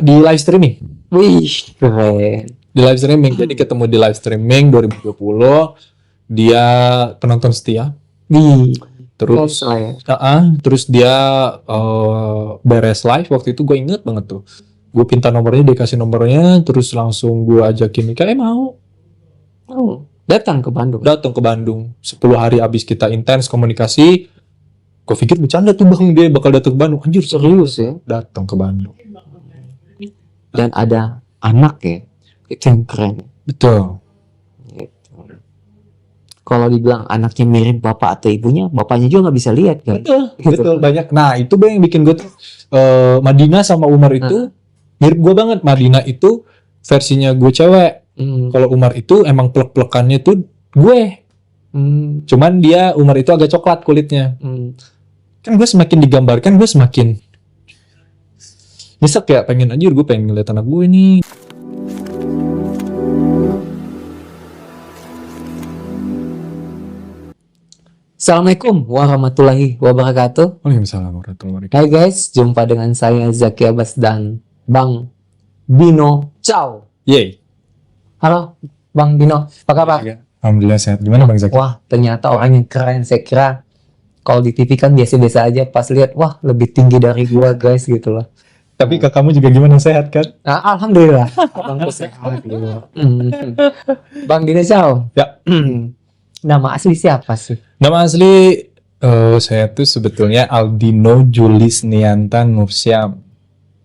di live streaming. Wih, keren. Di live streaming. Jadi ketemu di live streaming 2020. Dia penonton setia. Wih, Terus ya. terus dia beres live waktu itu gue inget banget tuh. Gue pinta nomornya, dia kasih nomornya, terus langsung gue ajakin nikah, mau. Oh, datang ke Bandung. Datang ke Bandung. 10 hari abis kita intens komunikasi. Gue pikir bercanda tuh bang, dia bakal datang ke Bandung. Anjir Serius ya. datang ke Bandung. Dan ada anak ya. Itu yang keren. Betul. Gitu. Kalau dibilang anaknya mirip bapak atau ibunya, bapaknya juga nggak bisa lihat kan. Betul, Gitu. betul banyak. Nah itu bang yang bikin gue tuh Madinah sama Umar itu mirip gue banget. Madinah itu versinya gue cewek. Kalau Umar itu emang plek-plekannya tuh gue. Cuman dia Umar itu agak coklat kulitnya. Kan gue semakin digambarkan gue semakin nyesek ya, pengen anjir gue pengen ngeliat anak gue nih. Assalamualaikum warahmatullahi wabarakatuh. Waalaikumsalam warahmatullahi wabarakatuh. Hai guys, jumpa dengan saya Zaki Abbas dan Bang Bino. Ciao. Yeay. Halo Bang Bino, apa kabar? Alhamdulillah sehat. Gimana Bang Zaki? Wah, ternyata orang yang keren. Saya kira kalau di TV kan biasa-biasa aja, pas lihat wah lebih tinggi dari gua guys gitu loh. Tapi kak kamu juga gimana, sehat kan? Nah, alhamdulillah. Abangku sehat gitu. Bang Bino, ciao. Ya. Nama asli siapa sih? Nama asli saya tuh sebetulnya Aldino Julis Nianta Nursyam.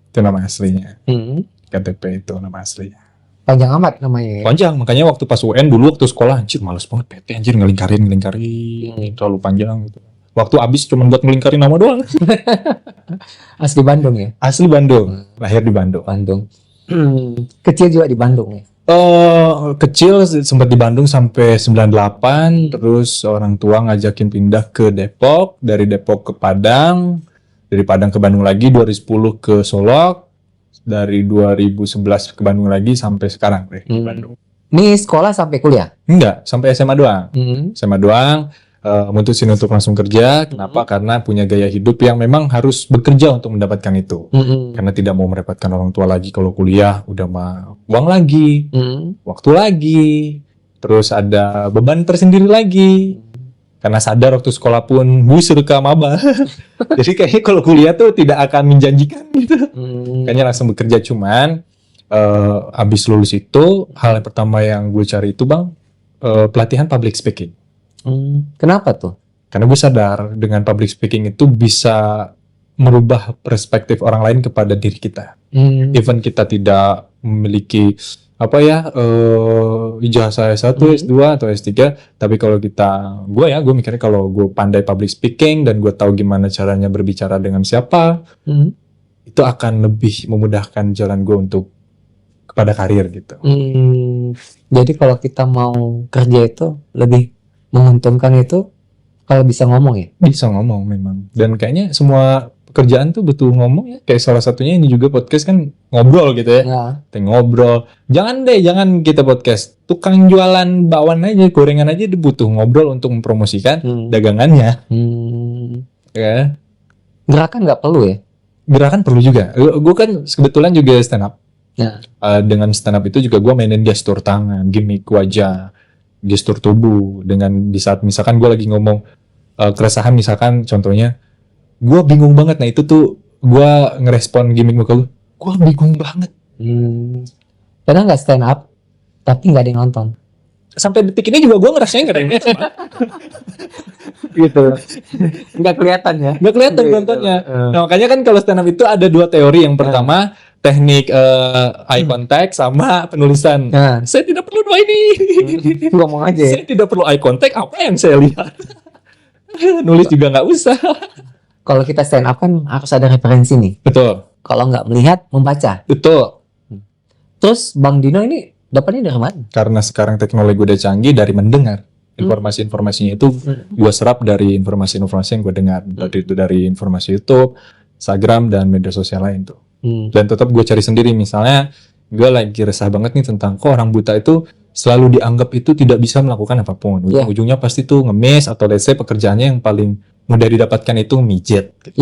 Itu nama aslinya. KTP itu nama aslinya. Panjang amat namanya ya? Panjang, makanya waktu pas UN dulu waktu sekolah anjir males banget PT anjir ngelingkarin terlalu panjang gitu. Waktu abis cuma buat ngelingkarin nama doang. Asli Bandung ya? Asli Bandung, lahir di Bandung. Bandung. Kecil juga di Bandung ya? Kecil sempat di Bandung sampai 98, terus orang tua ngajakin pindah ke Depok, dari Depok ke Padang, dari Padang ke Bandung lagi, 2010 ke Solok, dari 2011 ke Bandung lagi sampai sekarang deh di Bandung. Ini sekolah sampai kuliah? Enggak, sampai SMA doang. SMA doang, mutusin untuk langsung kerja. Kenapa? Karena punya gaya hidup yang memang harus bekerja untuk mendapatkan itu. Karena tidak mau merepotkan orang tua lagi kalau kuliah, udah mah uang lagi, waktu lagi, terus ada beban tersendiri lagi. Karena sadar waktu sekolah pun busur ke maba. Jadi kayaknya kalau kuliah tuh tidak akan menjanjikan gitu. Kayaknya langsung bekerja. Cuman abis lulus itu hal yang pertama yang gue cari itu bang, pelatihan public speaking. Kenapa tuh? Karena gue sadar dengan public speaking itu bisa merubah perspektif orang lain kepada diri kita. Even kita tidak memiliki ijazah S1, S2 atau S3, tapi kalau gue mikirnya kalau gue pandai public speaking dan gue tahu gimana caranya berbicara dengan siapa, itu akan lebih memudahkan jalan gue untuk kepada karir gitu. Jadi kalau kita mau kerja itu lebih menguntungkan itu kalau bisa ngomong ya? Bisa ngomong memang. Dan kayaknya semua pekerjaan tuh butuh ngomong ya. Kayak salah satunya ini juga podcast kan ngobrol gitu ya. Kita ngobrol. Jangan kita podcast. Tukang jualan bakwan aja, gorengan aja dia butuh ngobrol untuk mempromosikan dagangannya. Ya. Gerakan nggak perlu ya? Gerakan perlu juga. Gue kan kebetulan juga stand up. Dengan stand up itu juga gue mainin gestur tangan, gimmick wajah, gestur tubuh. Dengan di saat misalkan gue lagi ngomong keresahan misalkan contohnya, gue bingung banget. Nah itu tuh gue ngerespon gimmick muka gue bingung banget. Kadang nggak stand up tapi nggak ada yang nonton. Sampai detik ini juga gue ngerasain nggak ada yang nonton. Gitu. Nggak kelihatan ya? Nggak kelihatan nontonnya. Nah, makanya kan kalau stand up itu ada dua teori. Yang pertama teknik eye contact sama penulisan. Saya tidak perlu dua ini. Ngomong aja ya? Saya tidak perlu eye contact. Apa yang saya lihat? Nulis juga nggak usah. Kalau kita stand up kan harus ada referensi nih. Betul. Kalau nggak melihat, membaca. Betul. Terus Bang Dino ini dapatnya dari mana? Karena sekarang teknologi udah canggih, dari mendengar. Informasi-informasinya itu gue serap dari informasi-informasi yang gue dengar. Dari informasi YouTube, Instagram, dan media sosial lain tuh. Dan tetap gue cari sendiri. Misalnya, gue lagi resah banget nih tentang kok orang buta itu selalu dianggap itu tidak bisa melakukan apapun. Ujung-ujungnya pasti tuh ngemis atau let's say pekerjaannya yang paling mudah didapatkan itu mijet. Gitu.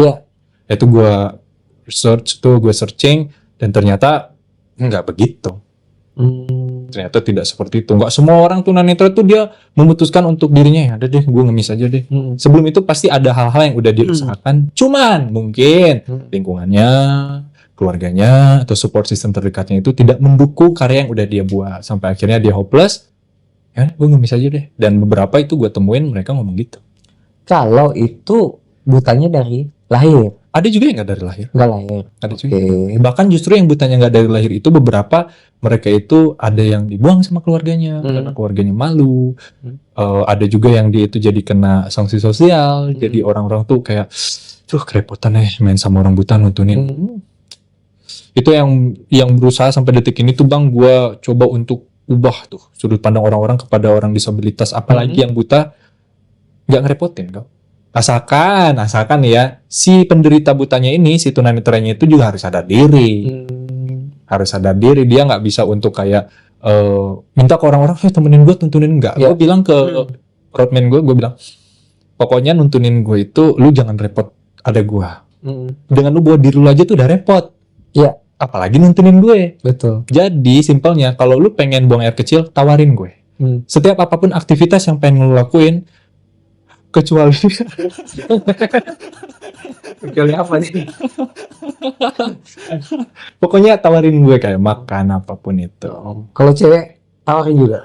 Itu gue searching Dan ternyata nggak begitu. Ternyata tidak seperti itu. Nggak semua orang tunanetra tuh dia memutuskan untuk dirinya, ya udah deh gue ngemis aja deh. Sebelum itu pasti ada hal-hal yang udah diusahakan. Cuman mungkin lingkungannya, keluarganya, atau support system terdekatnya itu tidak mendukung karya yang udah dia buat. Sampai akhirnya dia hopeless. Ya gue ngemis aja deh. Dan beberapa itu gue temuin mereka ngomong gitu. Kalau itu butanya dari lahir, Ada juga yang nggak dari lahir. nggak lahir. Ada juga. Bahkan justru yang butanya nggak dari lahir itu beberapa mereka itu ada yang dibuang sama keluarganya karena keluarganya malu. Ada juga yang dia itu jadi kena sanksi sosial. Jadi orang-orang tuh kayak, tuh kerepotan main sama orang buta nuntunin. Itu yang berusaha sampai detik ini tuh Bang, gue coba untuk ubah tuh sudut pandang orang-orang kepada orang disabilitas, apalagi yang buta, nggak ngerepotin kok. Asalkan ya si penderita butanya ini, si tunanetranya itu juga harus sadar diri. Harus sadar diri, dia nggak bisa untuk kayak minta ke orang-orang, temenin gue nuntunin, enggak. Gue bilang ke roadman gue bilang, pokoknya nuntunin gue itu lu jangan repot ada gue. Dengan lu bawa diri lu aja tuh udah repot. Iya. Apalagi nuntunin gue. Betul. Jadi simpelnya kalau lu pengen buang air kecil, tawarin gue. Setiap apapun aktivitas yang pengen lu lakuin, kecuali apa nih? pokoknya tawarin gue kayak makan apapun itu. Kalau cewek tawarin juga.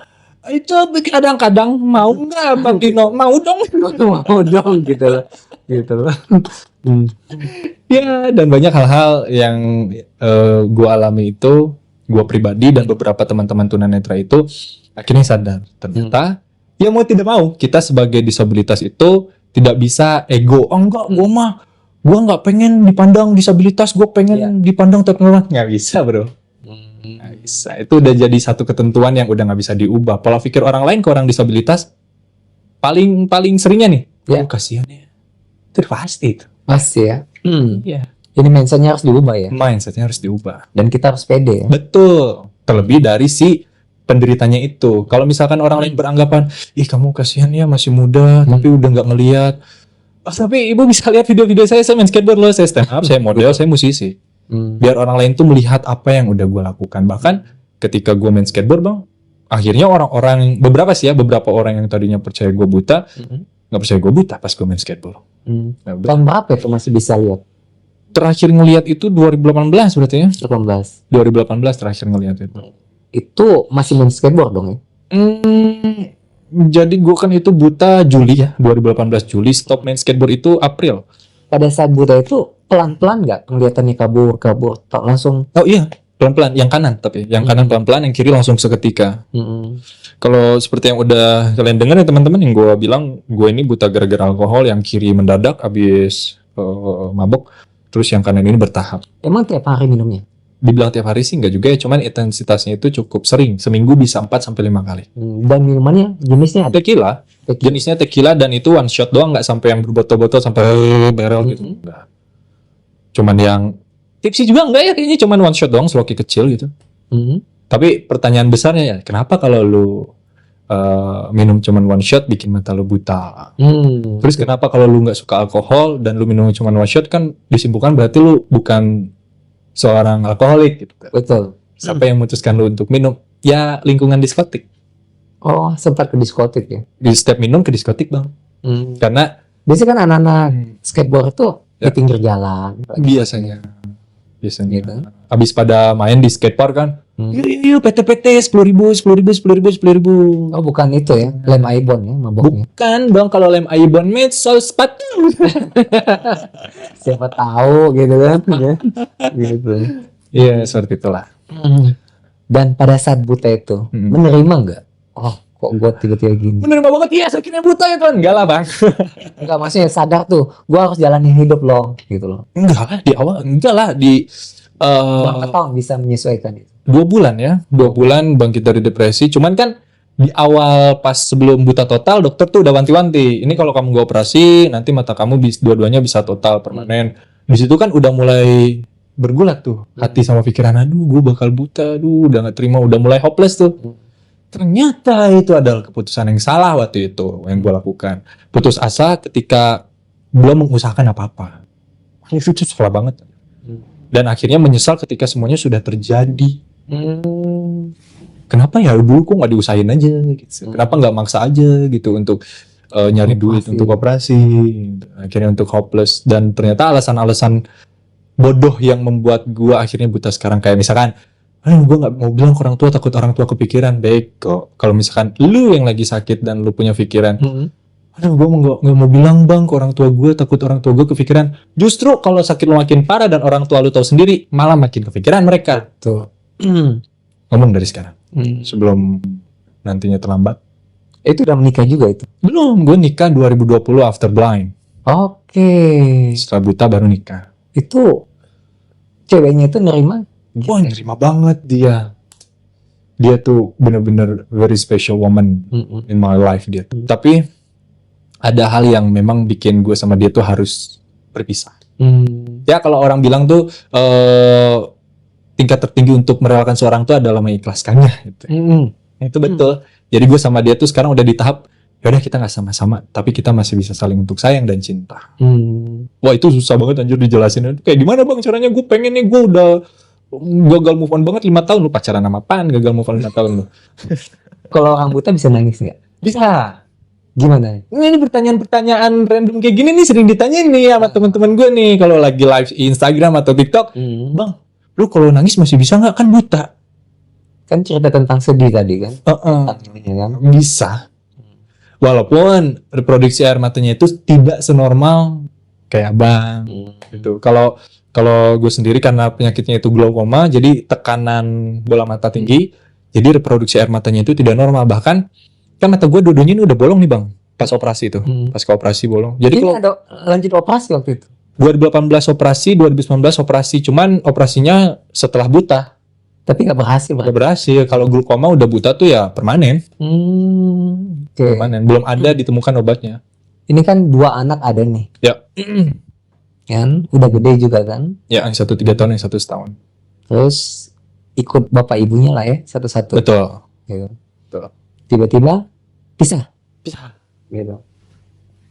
Itu kadang-kadang mau nggak Bang Dino? Mau dong. Mau dong gitu loh. Ya, dan banyak hal-hal yang gue alami itu, gue pribadi dan beberapa teman-teman tunanetra itu akhirnya sadar ternyata ya mau tidak mau kita sebagai disabilitas itu tidak bisa ego. Oh enggak, gue nggak pengen dipandang disabilitas, gue pengen dipandang teknologi. Nggak bisa bro. Nggak bisa. Itu udah jadi satu ketentuan yang udah nggak bisa diubah. Pola pikir orang lain ke orang disabilitas paling seringnya nih, kasihan ya. Itu pasti itu. Pasti ya. Iya. Jadi mindsetnya harus diubah ya. Mindsetnya harus diubah. Dan kita harus pede ya. Betul. Terlebih dari si penderitanya itu. Kalau misalkan orang lain beranggapan, ih kamu kasihan ya masih muda, tapi udah nggak ngelihat. Oh, tapi ibu bisa lihat video-video saya main skateboard loh, saya stand up, saya model, saya musisi. Biar orang lain tuh melihat apa yang udah gue lakukan. Bahkan ketika gue main skateboard Bang, akhirnya orang-orang, beberapa orang yang tadinya percaya gue buta, nggak percaya gue buta pas gue main skateboard. Tahun berapa itu masih bisa lihat? Terakhir ngelihat itu 2018 berarti ya? 18. 2018 terakhir ngelihat itu. Itu masih main skateboard dong ya? Jadi gue kan itu buta Juli ya, 2018 Juli, stop main skateboard itu April. Pada saat buta itu pelan-pelan nggak kelihatannya kabur, tak langsung? Oh iya, pelan-pelan, yang kanan tapi, yang kanan pelan-pelan, yang kiri langsung seketika. Kalau seperti yang udah kalian dengar ya teman-teman, yang gue bilang, gue ini buta gara-gara alkohol, yang kiri mendadak abis mabok, terus yang kanan ini bertahap. Emang tiap hari minumnya? Dibilang tiap hari sih enggak juga ya, cuman intensitasnya itu cukup sering, seminggu bisa 4-5 kali. Dan minumannya jenisnya ada? Tequila. Jenisnya tequila dan itu one shot doang, nggak sampai yang berbotol-botol sampai barrel gitu. Enggak. Cuman yang tipsy juga enggak ya, kayaknya cuman one shot doang, sloki kecil gitu. Tapi pertanyaan besarnya ya, kenapa kalau lu minum cuman one shot bikin mata lu buta? Terus kenapa kalau lu nggak suka alkohol dan lu minum cuman one shot, kan disimpulkan berarti lu bukan seorang alkoholik gitu. Betul. Siapa yang memutuskan lu untuk minum? Ya lingkungan diskotik. Oh, sempat ke diskotik ya? Di setiap minum ke diskotik Bang. Karena biasanya kan anak-anak skateboard itu di pinggir jalan. Biasanya. Gitu. Habis pada main di skatepark kan, yuk PT 10.000. Oh bukan itu ya, lem Aibon ya maboknya. Bukan Bang, kalau lem Aibon sol sepatu. Siapa tahu gitu kan ya. Gitu. Iya, seperti itulah. Dan pada saat buta itu menerima nggak? Oh kok gue tiba-tiba gini? Menerima banget, iya akhirnya buta ya kan? Enggak lah Bang. Enggak, maksudnya sadar tuh, gue harus jalanin hidup loh, gitu loh. Enggak lah, di awal enggak lah, di berapa tahun bisa menyesuaikan itu? 2 bulan ya, 2 bulan bangkit dari depresi. Cuman kan di awal pas sebelum buta total, dokter tuh udah wanti-wanti. Ini kalau kamu gak operasi, nanti mata kamu dua-duanya bisa total permanen. Di situ kan udah mulai bergulat tuh hati sama pikiran. Aduh, gue bakal buta. Aduh, udah gak terima, udah mulai hopeless tuh. Ternyata itu adalah keputusan yang salah waktu itu yang gue lakukan. Putus asa ketika belum mengusahakan apa-apa. Itu salah banget. Dan akhirnya menyesal ketika semuanya sudah terjadi. Kenapa ya dulu kok nggak diusahain aja gitu. Kenapa nggak maksa aja gitu untuk nyari duit untuk operasi. Akhirnya untuk hopeless. Dan ternyata alasan-alasan bodoh yang membuat gua akhirnya buta sekarang. Kayak misalkan, gue nggak mau bilang ke orang tua, takut orang tua kepikiran. Baik kok kalau misalkan lu yang lagi sakit dan lu punya pikiran, gue nggak mau bilang bang ke orang tua gue, takut orang tua gue kepikiran. Justru kalau sakit lu makin parah dan orang tua lu tahu sendiri, malah makin kepikiran mereka. Tuh. Ngomong dari sekarang, sebelum nantinya terlambat. Itu udah menikah juga itu? Belum, gue nikah 2020 after blind. Oke. Setelah buta baru nikah. Itu ceweknya itu nerima? Wah, nerima banget dia. Dia tuh bener-bener very special woman in my life dia. Tapi ada hal yang memang bikin gue sama dia tuh harus berpisah. Ya kalau orang bilang tuh tingkat tertinggi untuk merelakan seorang tuh adalah mengikhlaskannya. Gitu. Itu betul. Jadi gue sama dia tuh sekarang udah di tahap, yaudah kita nggak sama-sama, tapi kita masih bisa saling untuk sayang dan cinta. Wah itu susah banget anjir dijelasin. Kayak gimana bang caranya? Gue pengen nih, gue udah gagal move on banget 5 tahun. Lu pacaran sama apaan? Gagal move on 5 tahun lu. Kalau orang buta bisa nangis nggak? Bisa. Gimana? Ini pertanyaan-pertanyaan random kayak gini nih sering ditanyain nih sama teman-teman gue nih kalau lagi live Instagram atau TikTok. Bang, lu kalau nangis masih bisa nggak? Kan buta. Kan cerita tentang sedih tadi kan? Kan? Bisa. Walaupun reproduksi air matanya itu tidak senormal kayak abang. Gitu. Kalau gue sendiri karena penyakitnya itu glaukoma, jadi tekanan bola mata tinggi, jadi reproduksi air matanya itu tidak normal. Bahkan kan mata gue dua-duanya ini udah bolong nih bang, pas operasi itu, pas ke operasi bolong. Jadi ini ada lanjut operasi waktu itu? 2018 operasi, 2019 operasi, cuman operasinya setelah buta. Tapi nggak berhasil. Nggak berhasil. Kalau glaukoma udah buta tuh ya permanen. Permanen. Belum ada ditemukan obatnya. Ini kan 2 anak ada nih. Ya. Kan, udah gede juga kan? Ya, yang 1 3 tahun, yang 1 setahun. Terus ikut bapak ibunya lah ya, satu-satu. Betul. Gitu. Betul. Tiba-tiba pisah. Gitu.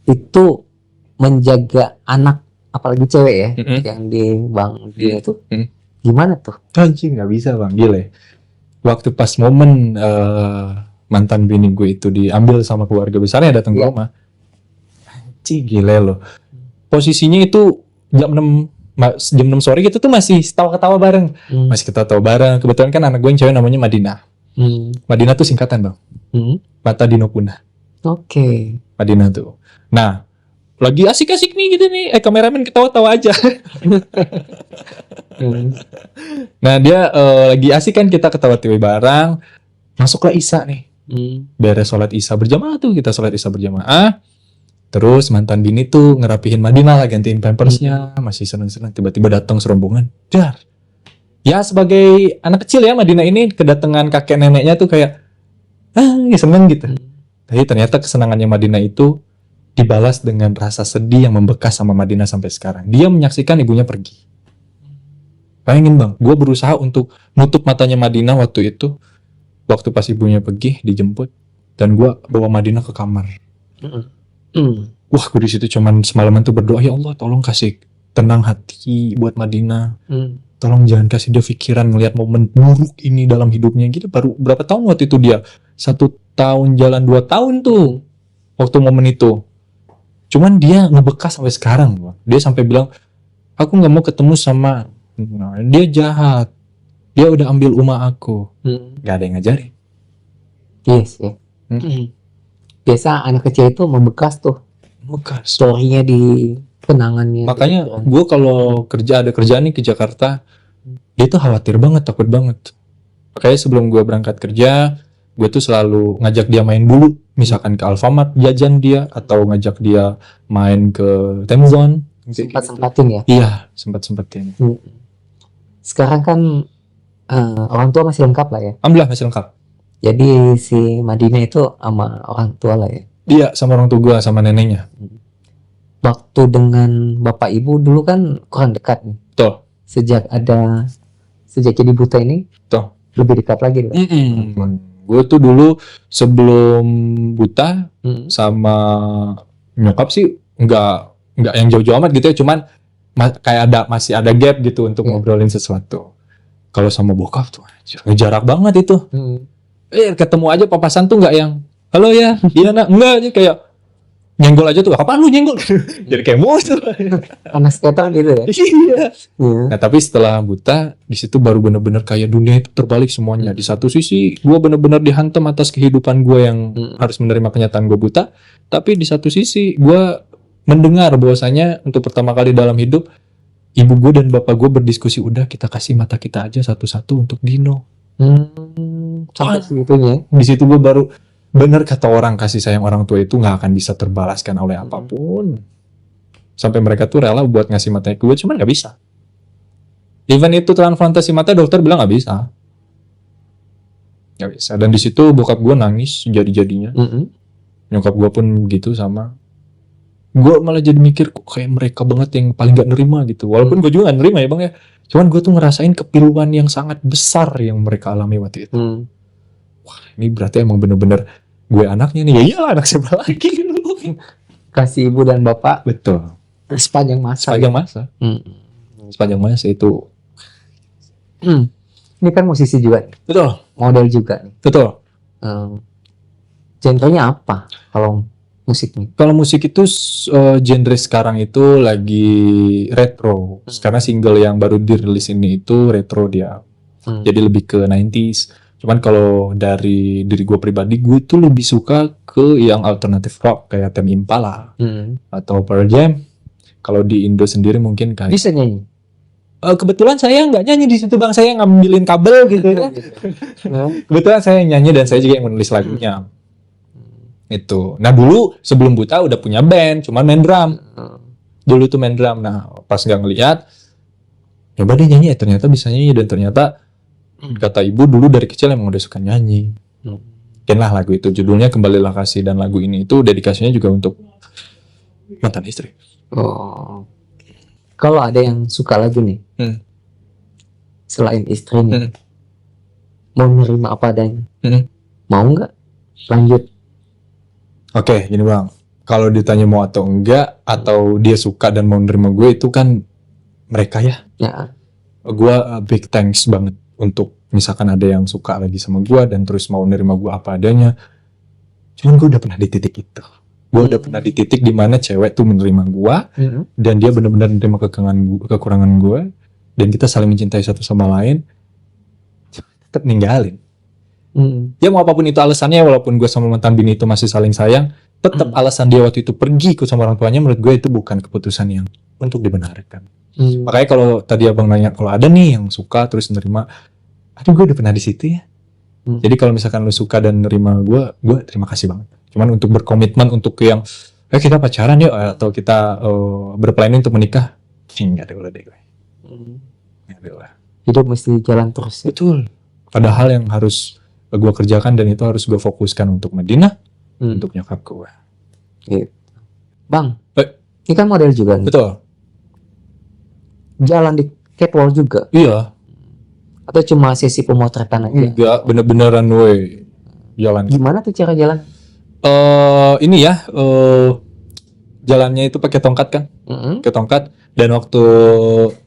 Itu menjaga anak, apalagi cewek ya, yang di bang dia itu, gimana tuh? Anjing nggak bisa bang, gile. Waktu pas momen mantan bini gue itu diambil sama keluarga besarnya datang ke rumah, anjing gile loh. Posisinya itu jam 6 sore gitu tuh masih ketawa-ketawa bareng, masih ketawa bareng. Kebetulan kan anak gue yang cewek namanya Madinah. Madinah tuh singkatan bang, Mata Dino Punah. Oke. Madinah tuh. Nah, lagi asik-asik nih gitu nih, kameramen ketawa-tawa aja. Nah dia lagi asik kan, kita ketawa-tawa bareng. Masuklah Isya nih, beres sholat Isya berjamaah tuh, kita sholat Isya berjamaah. Terus mantan bini tuh ngerapihin Madinah lah, gantiin pampersnya, masih seneng-seneng. Tiba-tiba datang serombongan, dar. Ya sebagai anak kecil ya, Madinah ini kedatangan kakek neneknya tuh kayak ya seneng gitu. Tapi ternyata kesenangannya Madinah itu dibalas dengan rasa sedih yang membekas sama Madinah sampai sekarang. Dia menyaksikan ibunya pergi. Bayangin bang, gue berusaha untuk nutup matanya Madinah waktu itu, waktu pas ibunya pergi dijemput, dan gue bawa Madinah ke kamar. Wah, gue di situ cuman semalaman tuh berdoa, ya Allah tolong kasih tenang hati buat Madinah. Tolong jangan kasih dia pikiran ngelihat momen buruk ini dalam hidupnya. Gitu baru berapa tahun waktu itu dia? 1 tahun jalan 2 tahun tuh waktu momen itu. Cuman dia ngebekas sampai sekarang. Dia sampai bilang, aku nggak mau ketemu sama, nah, dia jahat. Dia udah ambil umah aku. Gak ada yang ngajarin. Yes ya. Biasa anak kecil itu membekas tuh. Bekas. Story-nya di kenangannya. Makanya gue kalau ada kerjaan nih ke Jakarta, dia tuh khawatir banget, takut banget. Makanya sebelum gue berangkat kerja, gue tuh selalu ngajak dia main dulu, misalkan ke Alfamart jajan dia, atau ngajak dia main ke Temzon. Sempat-sempatin ya? Iya, sempat-sempatin. Sekarang kan orang tua masih lengkap lah ya? Alhamdulillah masih lengkap. Jadi si Madinah itu sama orang tua lah ya? Iya, sama orang tua gue, sama neneknya. Waktu dengan bapak ibu dulu kan kurang dekat nih. Tuh. Sejak jadi buta ini, tuh lebih dekat lagi loh. Gue tuh dulu sebelum buta sama nyokap sih nggak yang jauh-jauh amat gitu ya, cuman kayak masih ada gap gitu untuk ngobrolin sesuatu. Kalau sama bokap tuh jarak banget itu. Ketemu aja papasan tuh nggak yang halo ya, iya nak, enggak aja kayak nyenggol aja tuh, kapan lu nyenggol? Jadi kayak musuh. Anak skater gitu ya. Iya. Nah tapi setelah buta, di situ baru bener-bener kayak dunia itu terbalik semuanya. Di satu sisi, gue bener-bener dihantam atas kehidupan gue yang harus menerima kenyataan gue buta. Tapi di satu sisi, gue mendengar bahwasanya untuk pertama kali dalam hidup, ibu gue dan bapak gue berdiskusi, udah kita kasih mata kita aja satu-satu untuk Dino. Sampai segitunya. Di situ gue baru bener kata orang, kasih sayang orang tua itu nggak akan bisa terbalaskan oleh apapun. Sampai mereka tuh rela buat ngasih matanya ke gue, cuman nggak bisa. Even itu transplantasi mata, dokter bilang nggak bisa. Nggak bisa. Dan di situ bokap gue nangis jadi-jadinya. Nyokap gue pun gitu sama. Gue malah jadi mikir kok kayak mereka banget yang paling gak nerima gitu. Walaupun gue juga gak nerima ya bang ya. Cuman gue tuh ngerasain kepiluan yang sangat besar yang mereka alami waktu itu. Wah ini berarti emang bener-bener gue anaknya nih. Ya iyalah anak siapa lagi. Kasih ibu dan bapak. Betul. Sepanjang masa. Sepanjang masa. Sepanjang masa itu. Ini kan musisi juga. Betul. Model juga nih. Betul. Genrenya apa kalau musiknya? Kalau musik itu genre sekarang itu lagi retro. Karena single yang baru dirilis ini itu retro dia. Jadi lebih ke 90s. Cuman kalau dari diri gue pribadi, gue tuh lebih suka ke yang alternative rock kayak Tame Impala atau Pearl Jam. Kalau di Indo sendiri mungkin kayak bisa nyanyi. Kebetulan saya nggak nyanyi di situ bang, saya ngambilin kabel gitu ya. Kebetulan saya nyanyi dan saya juga yang menulis lagunya. Itu. Nah dulu sebelum buta udah punya band, cuman main drum. Dulu tuh main drum. Nah pas nggak ngeliat, coba deh nyanyi. Ternyata bisa nyanyi dan ternyata kata ibu dulu dari kecil emang udah suka nyanyi. Lah lagu itu judulnya Kembalilah Kasih, dan lagu ini itu dedikasinya juga untuk mantan istri. Oh. Kalau ada yang suka lagu nih, selain istrinya, mau menerima apa adanya, mau nggak lanjut? Oke, gini bang, kalau ditanya mau atau enggak, atau dia suka dan mau nerima gue, itu kan mereka ya. Gue big thanks banget untuk misalkan ada yang suka lagi sama gue dan terus mau nerima gue apa adanya. Cuman gue udah pernah di titik itu. Gue udah pernah di titik dimana cewek tuh menerima gue dan dia benar-benar menerima kekurangan gue, dan kita saling mencintai satu sama lain, tetap ninggalin. Ya mau apapun itu alasannya, walaupun gue sama mantan bini itu masih saling sayang, tetap alasan dia waktu itu pergi ikut sama orang tuanya, menurut gue itu bukan keputusan yang untuk dibenarkan. Makanya kalau tadi abang nanya kalau ada nih yang suka terus nerima, aduh gue udah pernah di situ ya. Jadi kalau misalkan lu suka dan nerima gue terima kasih banget. Cuman untuk berkomitmen untuk yang kita pacaran yuk atau kita berplanning untuk menikah, nggak ada ulah deh gue. Nggak ada ulah. Hidup mesti jalan terus. Betul. Padahal yang harus gue kerjakan dan itu harus gue fokuskan untuk Medina, untuk nyokap gue. Gitu. Bang, ini kan model juga nih. Betul. Jalan di catwalk juga? Iya. Atau cuma sesi pemotretan aja? Enggak, bener-bener runway jalan. Gimana tuh cara jalan? Ini ya, jalannya itu pakai tongkat kan? Pakai tongkat. Dan waktu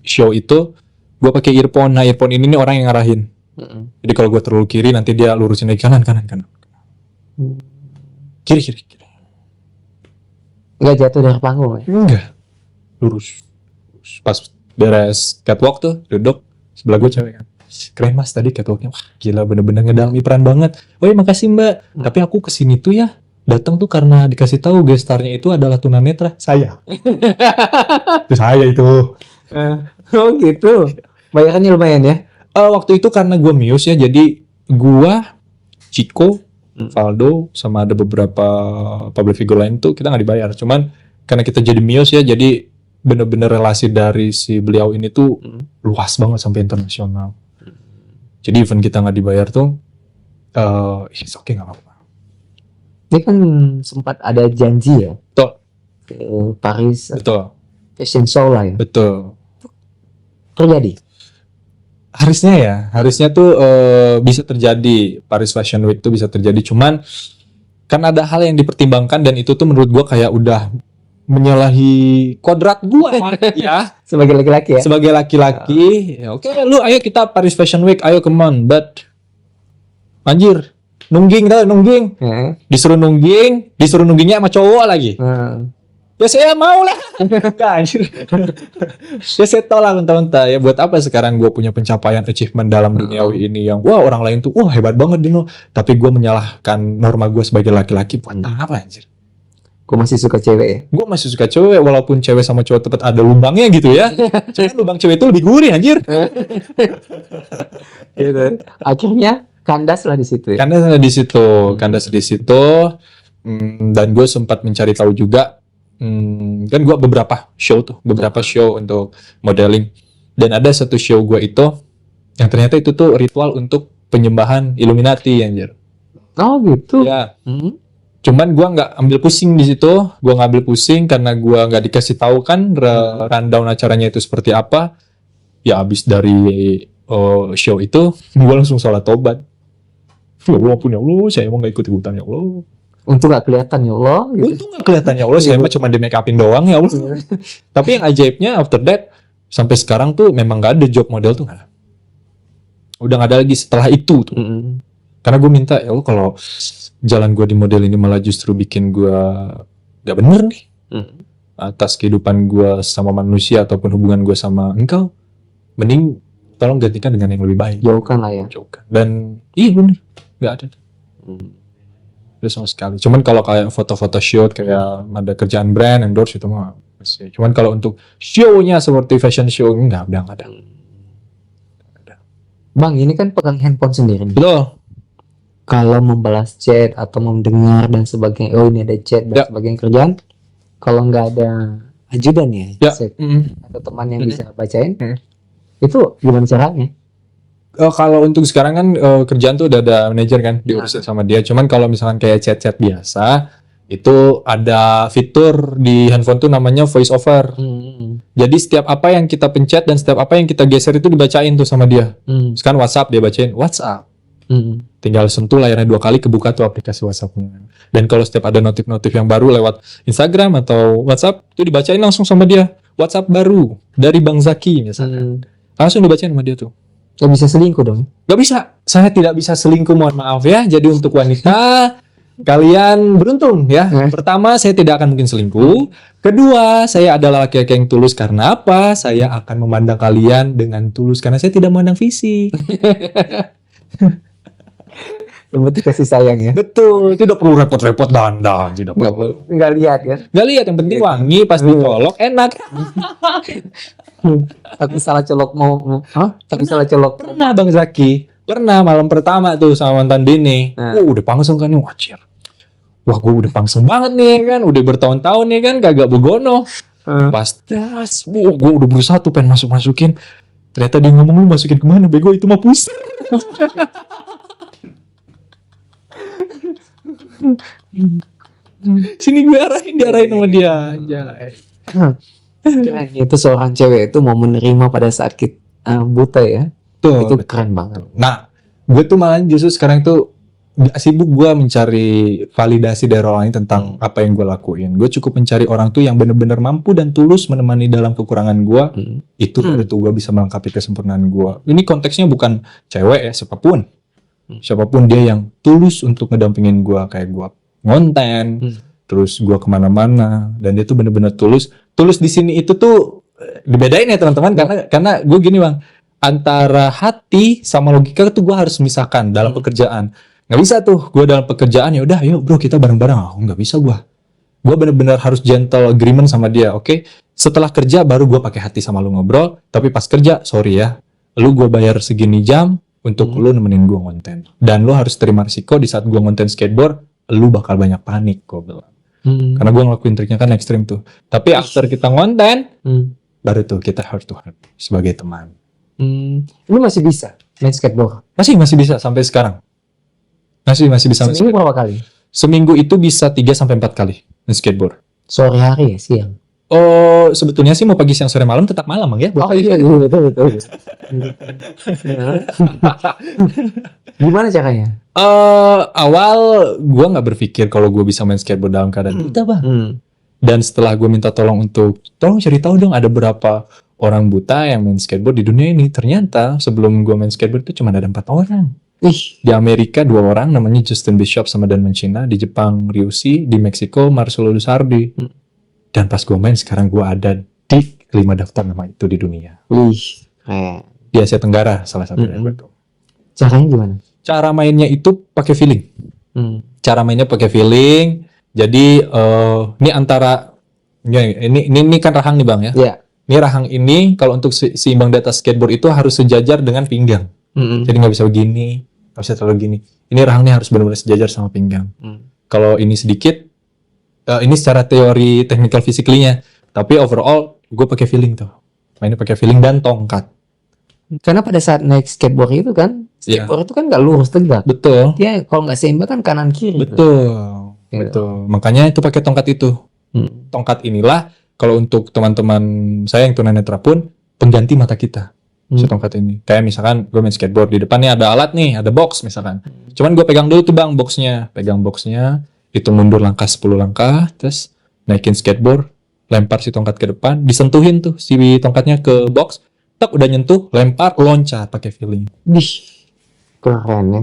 show itu, gue pakai earphone. Nah, earphone ini nih orang yang ngarahin. Jadi kalau gue terlalu kiri, nanti dia lurusin lagi kanan. Kiri. Nggak jatuh dari panggung ya? Enggak. Lurus. Pas beres catwalk tuh, duduk sebelah gue cewek kan. Keren mas tadi catwalknya. Wah gila, bener-bener ngedalami peran banget. Oh iya makasih mbak. Tapi aku kesini tuh ya, datang tuh karena dikasih tahu gestarnya itu adalah tunanetra. Saya. Itu saya itu. Oh gitu. Bayarannya lumayan ya? Waktu itu karena gue Muse ya, jadi gue, Chico, Valdo, sama ada beberapa public figure lain tuh kita nggak dibayar. Cuman karena kita jadi Muse ya, jadi bener-bener relasi dari si beliau ini tuh luas banget sampai internasional. Jadi even kita nggak dibayar tuh, oke nggak apa-apa. Ini kan sempat ada janji ya? Betul. Ke Paris. Betul. Fashion show lah ya? Betul. Terjadi? Harusnya tuh bisa terjadi, Paris Fashion Week tuh bisa terjadi, cuman kan ada hal yang dipertimbangkan dan itu tuh menurut gua kayak udah menyalahi kodrat gua ya. Sebagai laki-laki ya. Sebagai laki-laki, ya oke, lu ayo kita Paris Fashion Week, ayo come on, but anjir, nungging. Disuruh nunggingnya sama cowok lagi. Ya saya mau lah. Anjir. Ya saya tolak mentah-mentah ya, buat apa sekarang gue punya pencapaian achievement dalam duniawi ini yang wah orang lain tuh wah hebat banget Dino, tapi gue menyalahkan norma gue sebagai laki-laki buat apa anjir? Gue masih suka cewek ya. Gue masih suka cewek walaupun cewek sama cowok tetap ada lubangnya gitu ya. Cuman lubang cewek itu lebih gurih anjir. Gitu. Akhirnya kandas lah di situ ya. Kandas di situ. Dan gue sempat mencari tahu juga. Kan gue beberapa show untuk modeling, dan ada satu show gue itu yang ternyata itu tuh ritual untuk penyembahan Illuminati anjir. Oh gitu ya. Cuman gue nggak ambil pusing di situ, karena gue nggak dikasih tahu kan rundown acaranya itu seperti apa. Ya abis dari show itu gue langsung sholat tobat. Ya Allah ampun ya Allah, saya emang nggak ikut-ikutan ya Allah. Untung gak kelihatan ya Allah gitu. Untung gak kelihatan ya Allah, saya mah cuma di make upin doang ya Allah. Tapi yang ajaibnya after that sampai sekarang tuh memang gak ada job model tuh gak ada. Udah gak ada lagi setelah itu tuh. Karena gue minta ya Allah, kalau jalan gue di model ini malah justru bikin gue gak bener nih atas kehidupan gue sama manusia ataupun hubungan gue sama engkau, mending tolong gantikan dengan yang lebih baik. Jauhkan lah ya. Dan iya bener, gak ada. Sama sekali. Cuman kalau kayak foto-foto shoot kayak ada kerjaan brand endorse itu mah masih. Cuman kalau untuk show-nya seperti fashion show enggak ada. Bang, ini kan pegang handphone sendiri. Betul. Kalau membalas chat atau mendengar dan sebagainya, oh ini ada chat dan sebagainya kerjaan, kalau nggak ada ajudan ya, atau teman yang bisa bacain, itu gimana caranya? Kalau untuk sekarang kan kerjaan tuh udah ada manajer kan, diurusin sama dia. Cuman kalau misalkan kayak chat-chat biasa, itu ada fitur di handphone tuh namanya voice over. Jadi setiap apa yang kita pencet dan setiap apa yang kita geser itu dibacain tuh sama dia. Sekarang WhatsApp dia bacain WhatsApp. Tinggal sentuh layarnya 2 kali, kebuka tuh aplikasi WhatsApp-nya. Dan kalau setiap ada notif-notif yang baru lewat Instagram atau WhatsApp, itu dibacain langsung sama dia. WhatsApp baru dari Bang Zaki misalnya. Langsung dibacain sama dia tuh. Gak bisa selingkuh dong? Gak bisa. Saya tidak bisa selingkuh, mohon maaf ya. Jadi untuk wanita, kalian beruntung ya. Pertama, saya tidak akan mungkin selingkuh. Kedua, saya adalah laki-laki yang tulus. Karena apa? Saya akan memandang kalian dengan tulus. Karena saya tidak memandang fisik. Yang penting kasih sayang ya. Betul. Tidak perlu repot-repot dandan. Tidak perlu. Nggak lihat kan? Nggak lihat. Yang penting wangi, pas dicolok enak. Aku salah colok Tapi salah colok. Pernah Bang Zaki. Pernah malam pertama tuh sama mantan Dini. Udah pangsung kan nih, wajir. Wah gue udah pangsung banget nih kan. Udah bertahun-tahun nih kan, kagak begono. Pas das, gue udah berusaha tuh pengen masukin. Ternyata dia ngomong, lu masukin kemana bego, itu mah pusing. Sini gue diarahin sama dia. Itu seorang cewek itu mau menerima pada saat kita buta ya. Tuh, itu keren banget. Nah, gue tuh malah justru sekarang tuh sibuk gue mencari validasi dari orang lain tentang apa yang gue lakuin. Gue cukup mencari orang tuh yang benar-benar mampu dan tulus menemani dalam kekurangan gue. Itu baru tuh gue bisa melengkapi kesempurnaan gue. Ini konteksnya bukan cewek ya, siapapun. Siapapun dia yang tulus untuk ngedampingin gue, kayak gue ngonten, terus gue kemana-mana, dan dia tuh bener-bener tulus. Tulus di sini itu tuh dibedain ya teman-teman, karena gue gini Bang, antara hati sama logika tuh gue harus memisahkan dalam pekerjaan. Nggak bisa tuh gue dalam pekerjaan ya udah yuk bro kita bareng-bareng. Nggak bisa gue bener-bener harus gentle agreement sama dia. Oke, setelah kerja baru gue pakai hati sama lu ngobrol, tapi pas kerja sorry ya, lu gue bayar segini jam untuk lu nemenin gue ngonten, dan lu harus terima risiko di saat gue ngonten skateboard lu bakal banyak panik gue bilang. Karena gue ngelakuin triknya kan ekstrim tuh. Tapi after kita ngonten baru tuh kita heart to heart sebagai teman. Lu masih bisa main skateboard? Masih bisa sampai sekarang. Masih bisa. Seminggu berapa kali? Seminggu itu bisa 3-4 kali main skateboard. Sore hari ya, siang? Oh, sebetulnya sih mau pagi, siang, sore, malam tetap malam Bang ya. Oh iya, betul. Gimana caranya? Awal gue nggak berpikir kalau gue bisa main skateboard dalam keadaan buta Bang. Dan setelah gue minta tolong untuk tolong cari tahu dong ada berapa orang buta yang main skateboard di dunia ini, ternyata sebelum gue main skateboard itu cuma ada 4 orang. Di Amerika 2 orang namanya Justin Bishop sama Dan Mancina, di Jepang Ryushi, di Meksiko Marcelo Lusardi. Dan pas gue main sekarang gue ada di 5 daftar nama itu di dunia. Keren. Di Asia Tenggara salah satu yang betul. Caranya gimana? Cara mainnya itu pakai feeling. Cara mainnya pakai feeling. Jadi ini antara ini kan rahang nih Bang ya. Iya. Ini rahang ini kalau untuk seimbang di atas skateboard itu harus sejajar dengan pinggang. Jadi nggak bisa begini, nggak bisa terlalu gini. Ini rahangnya harus benar-benar sejajar sama pinggang. Kalau ini sedikit, ini secara teori technical physically-nya. Tapi overall gue pakai feeling tuh. Mainnya pakai feeling dan tongkat. Karena pada saat naik skateboard itu kan, skateboard itu kan nggak lurus tegak. Betul. Dia kalau nggak seimbang kan kanan kiri. Betul. Betul. Makanya itu pakai tongkat itu. Tongkat inilah kalau untuk teman-teman saya yang tunanetra pun pengganti mata kita. Si tongkat ini. Kayak misalkan gue main skateboard, di depannya ada alat nih, ada box misalkan. Cuman gue pegang dulu tuh Bang boxnya. Pegang boxnya, itu mundur langkah 10 langkah, terus naikin skateboard, lempar si tongkat ke depan, disentuhin tuh si tongkatnya ke box, tak udah nyentuh, lempar, loncat pakai feeling. Keren ya.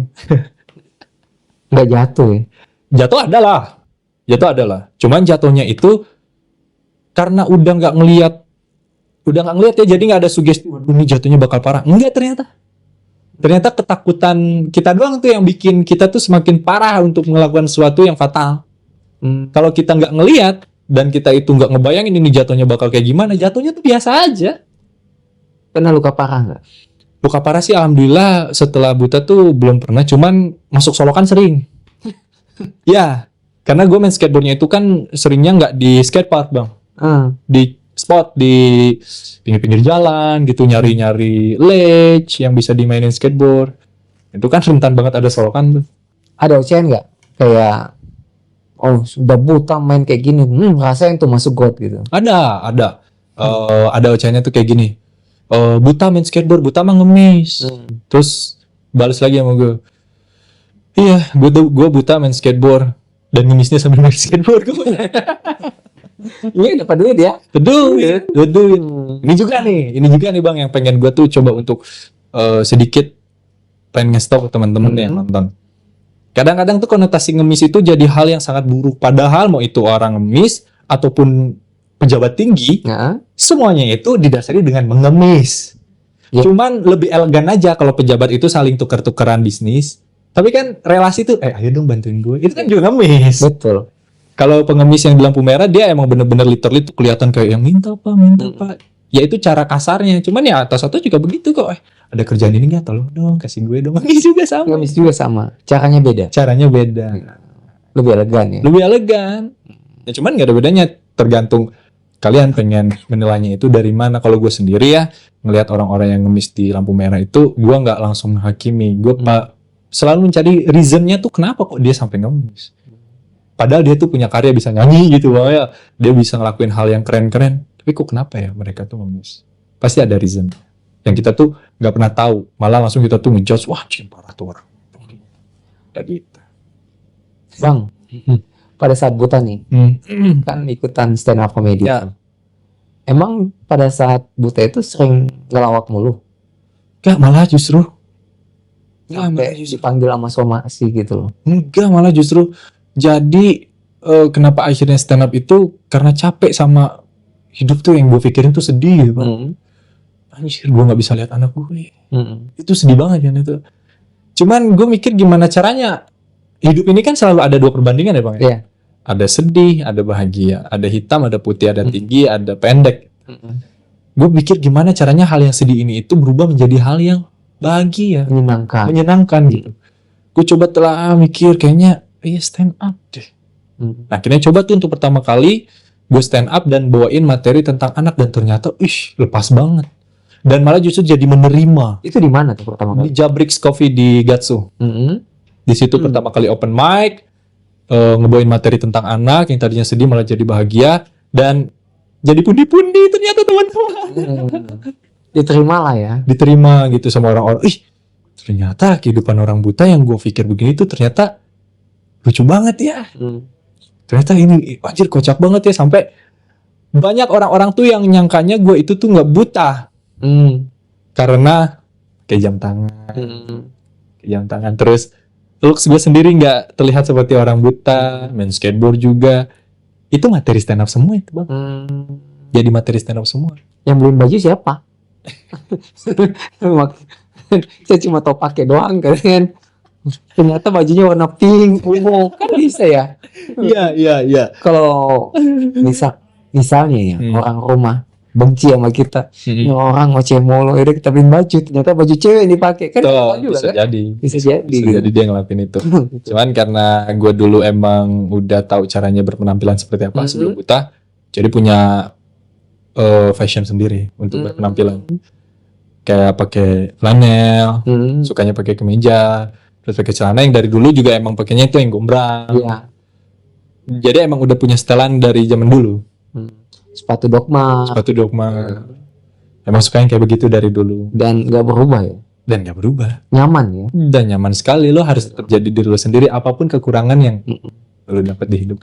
Nggak jatuh ya. Jatuh adalah. Cuman jatuhnya itu karena udah nggak ngelihat ya, jadi nggak ada sugesti, waduh ini jatuhnya bakal parah. Enggak, ternyata ketakutan kita doang tuh yang bikin kita tuh semakin parah untuk melakukan sesuatu yang fatal. Kalau kita nggak ngelihat dan kita itu nggak ngebayangin ini jatuhnya bakal kayak gimana, jatuhnya tuh biasa aja. Pernah luka parah nggak? Luka parah sih alhamdulillah setelah buta tuh belum pernah, cuman masuk solokan sering. Ya, karena gue main skateboardnya itu kan seringnya nggak di skatepark Bang. Di spot di pinggir-pinggir jalan gitu, nyari-nyari ledge yang bisa dimainin skateboard. Itu kan rentan banget ada solokan tuh. Ada ocehan nggak? Kayak sudah buta main kayak gini, rasain tuh masuk got gitu. Ada ocehannya tuh kayak gini. Buta main skateboard, buta mah ngemis. Terus balas lagi sama gue. Iya, gue buta main skateboard dan ngemisnya sambil main skateboard. Iya, dapat duit ya. Duit. Ini juga nih Bang yang pengen gue tuh coba untuk sedikit pengen nge-stop ke teman-teman yang nonton. Kadang-kadang tuh konotasi ngemis itu jadi hal yang sangat buruk. Padahal mau itu orang ngemis ataupun pejabat tinggi, semuanya itu didasari dengan mengemis. Cuman lebih elegan aja kalau pejabat itu saling tukar-tukaran bisnis. Tapi kan relasi tuh, ayo dong bantuin gue. Itu kan juga ngemis. Betul. Kalau pengemis yang di lampu merah, dia emang bener-bener literally tuh kelihatan kayak yang minta pak. Ya itu cara kasarnya. Cuman ya atas juga begitu kok. Ada kerjaan ini nggak? Tolong dong, kasih gue dong. Ngemis juga sama. Caranya beda. Lebih elegan. Ya cuman nggak ada bedanya. Tergantung kalian pengen menilainya itu dari mana. Kalau gue sendiri ya ngelihat orang-orang yang ngemis di lampu merah itu, gue nggak langsung menghakimi. Gue selalu mencari reasonnya tuh kenapa kok dia sampai ngemis. Padahal dia tuh punya karya, bisa nyanyi gitu, ya. Dia bisa ngelakuin hal yang keren-keren. Tapi kok kenapa ya mereka tuh ngemis? Pasti ada reason yang kita tuh nggak pernah tahu. Malah langsung kita tuh ngejudge, wah parah tuh orang. Kayak gitu. Bang, pada saat buta nih, kan ikutan stand up comedy. Ya. Emang pada saat buta itu sering ngelawak mulu? Enggak, malah justru. Sampai dipanggil sama somasi gitu loh. Enggak, malah justru. Jadi kenapa akhirnya stand up itu karena capek sama hidup tuh yang gue pikirin tuh sedih gitu Pak. Anjir, gue gak bisa lihat anak gue. Itu sedih banget kan itu. Cuman gue mikir gimana caranya. Hidup ini kan selalu ada 2 perbandingan ya Bang. Iya. Ada sedih, ada bahagia. Ada hitam, ada putih, ada tinggi, ada pendek. Gue pikir gimana caranya hal yang sedih ini itu berubah menjadi hal yang bahagia. Menyenangkan gitu. Gue coba telah mikir kayaknya stand up deh. Nah, akhirnya coba tuh untuk pertama kali gue stand up dan bawain materi tentang anak dan ternyata lepas banget. Dan malah justru jadi menerima. Itu di mana tuh pertama kali? Di Jabrix Coffee di Gatsu. Di situ pertama kali open mic, ngebawain materi tentang anak yang tadinya sedih malah jadi bahagia dan jadi pundi-pundi ternyata teman-teman. Diterima lah ya. Diterima gitu sama orang-orang. Ternyata kehidupan orang buta yang gue pikir begini tuh ternyata lucu banget ya. Ternyata ini anjir kocak banget ya, sampai banyak orang-orang tuh yang nyangkanya gue itu tuh nggak buta karena kayak jam tangan, terus looks gue sendiri nggak terlihat seperti orang buta, main skateboard juga, itu materi stand up semua itu bang. Jadi materi stand up semua. Yang beliin baju siapa? Saya cuma tahu pakai doang kan. Ternyata bajunya warna pink, ungu, kan bisa ya. Iya. Kalau misalnya ya orang rumah benci sama kita, ini orang ngoceh mulu, udah kita beliin baju, ternyata baju cewek yang dipakai kan. Bisa kan? jadi. Bisa jadi Dia ngelakuin itu. Cuman karena gue dulu emang udah tahu caranya berpenampilan seperti apa sebelum buta, jadi punya fashion sendiri untuk berpenampilan. Kayak pakai flanel, sukanya pakai kemeja, terus pakai celana yang dari dulu juga emang pakainya itu yang gombrang. Iya. Jadi emang udah punya setelan dari zaman dulu. Sepatu dogma. Emang suka yang kayak begitu dari dulu. Dan gak berubah ya. Dan gak berubah. Nyaman ya. Dan nyaman sekali. Lo harus tetap jadi diri lo sendiri apapun kekurangan yang lo dapat di hidup.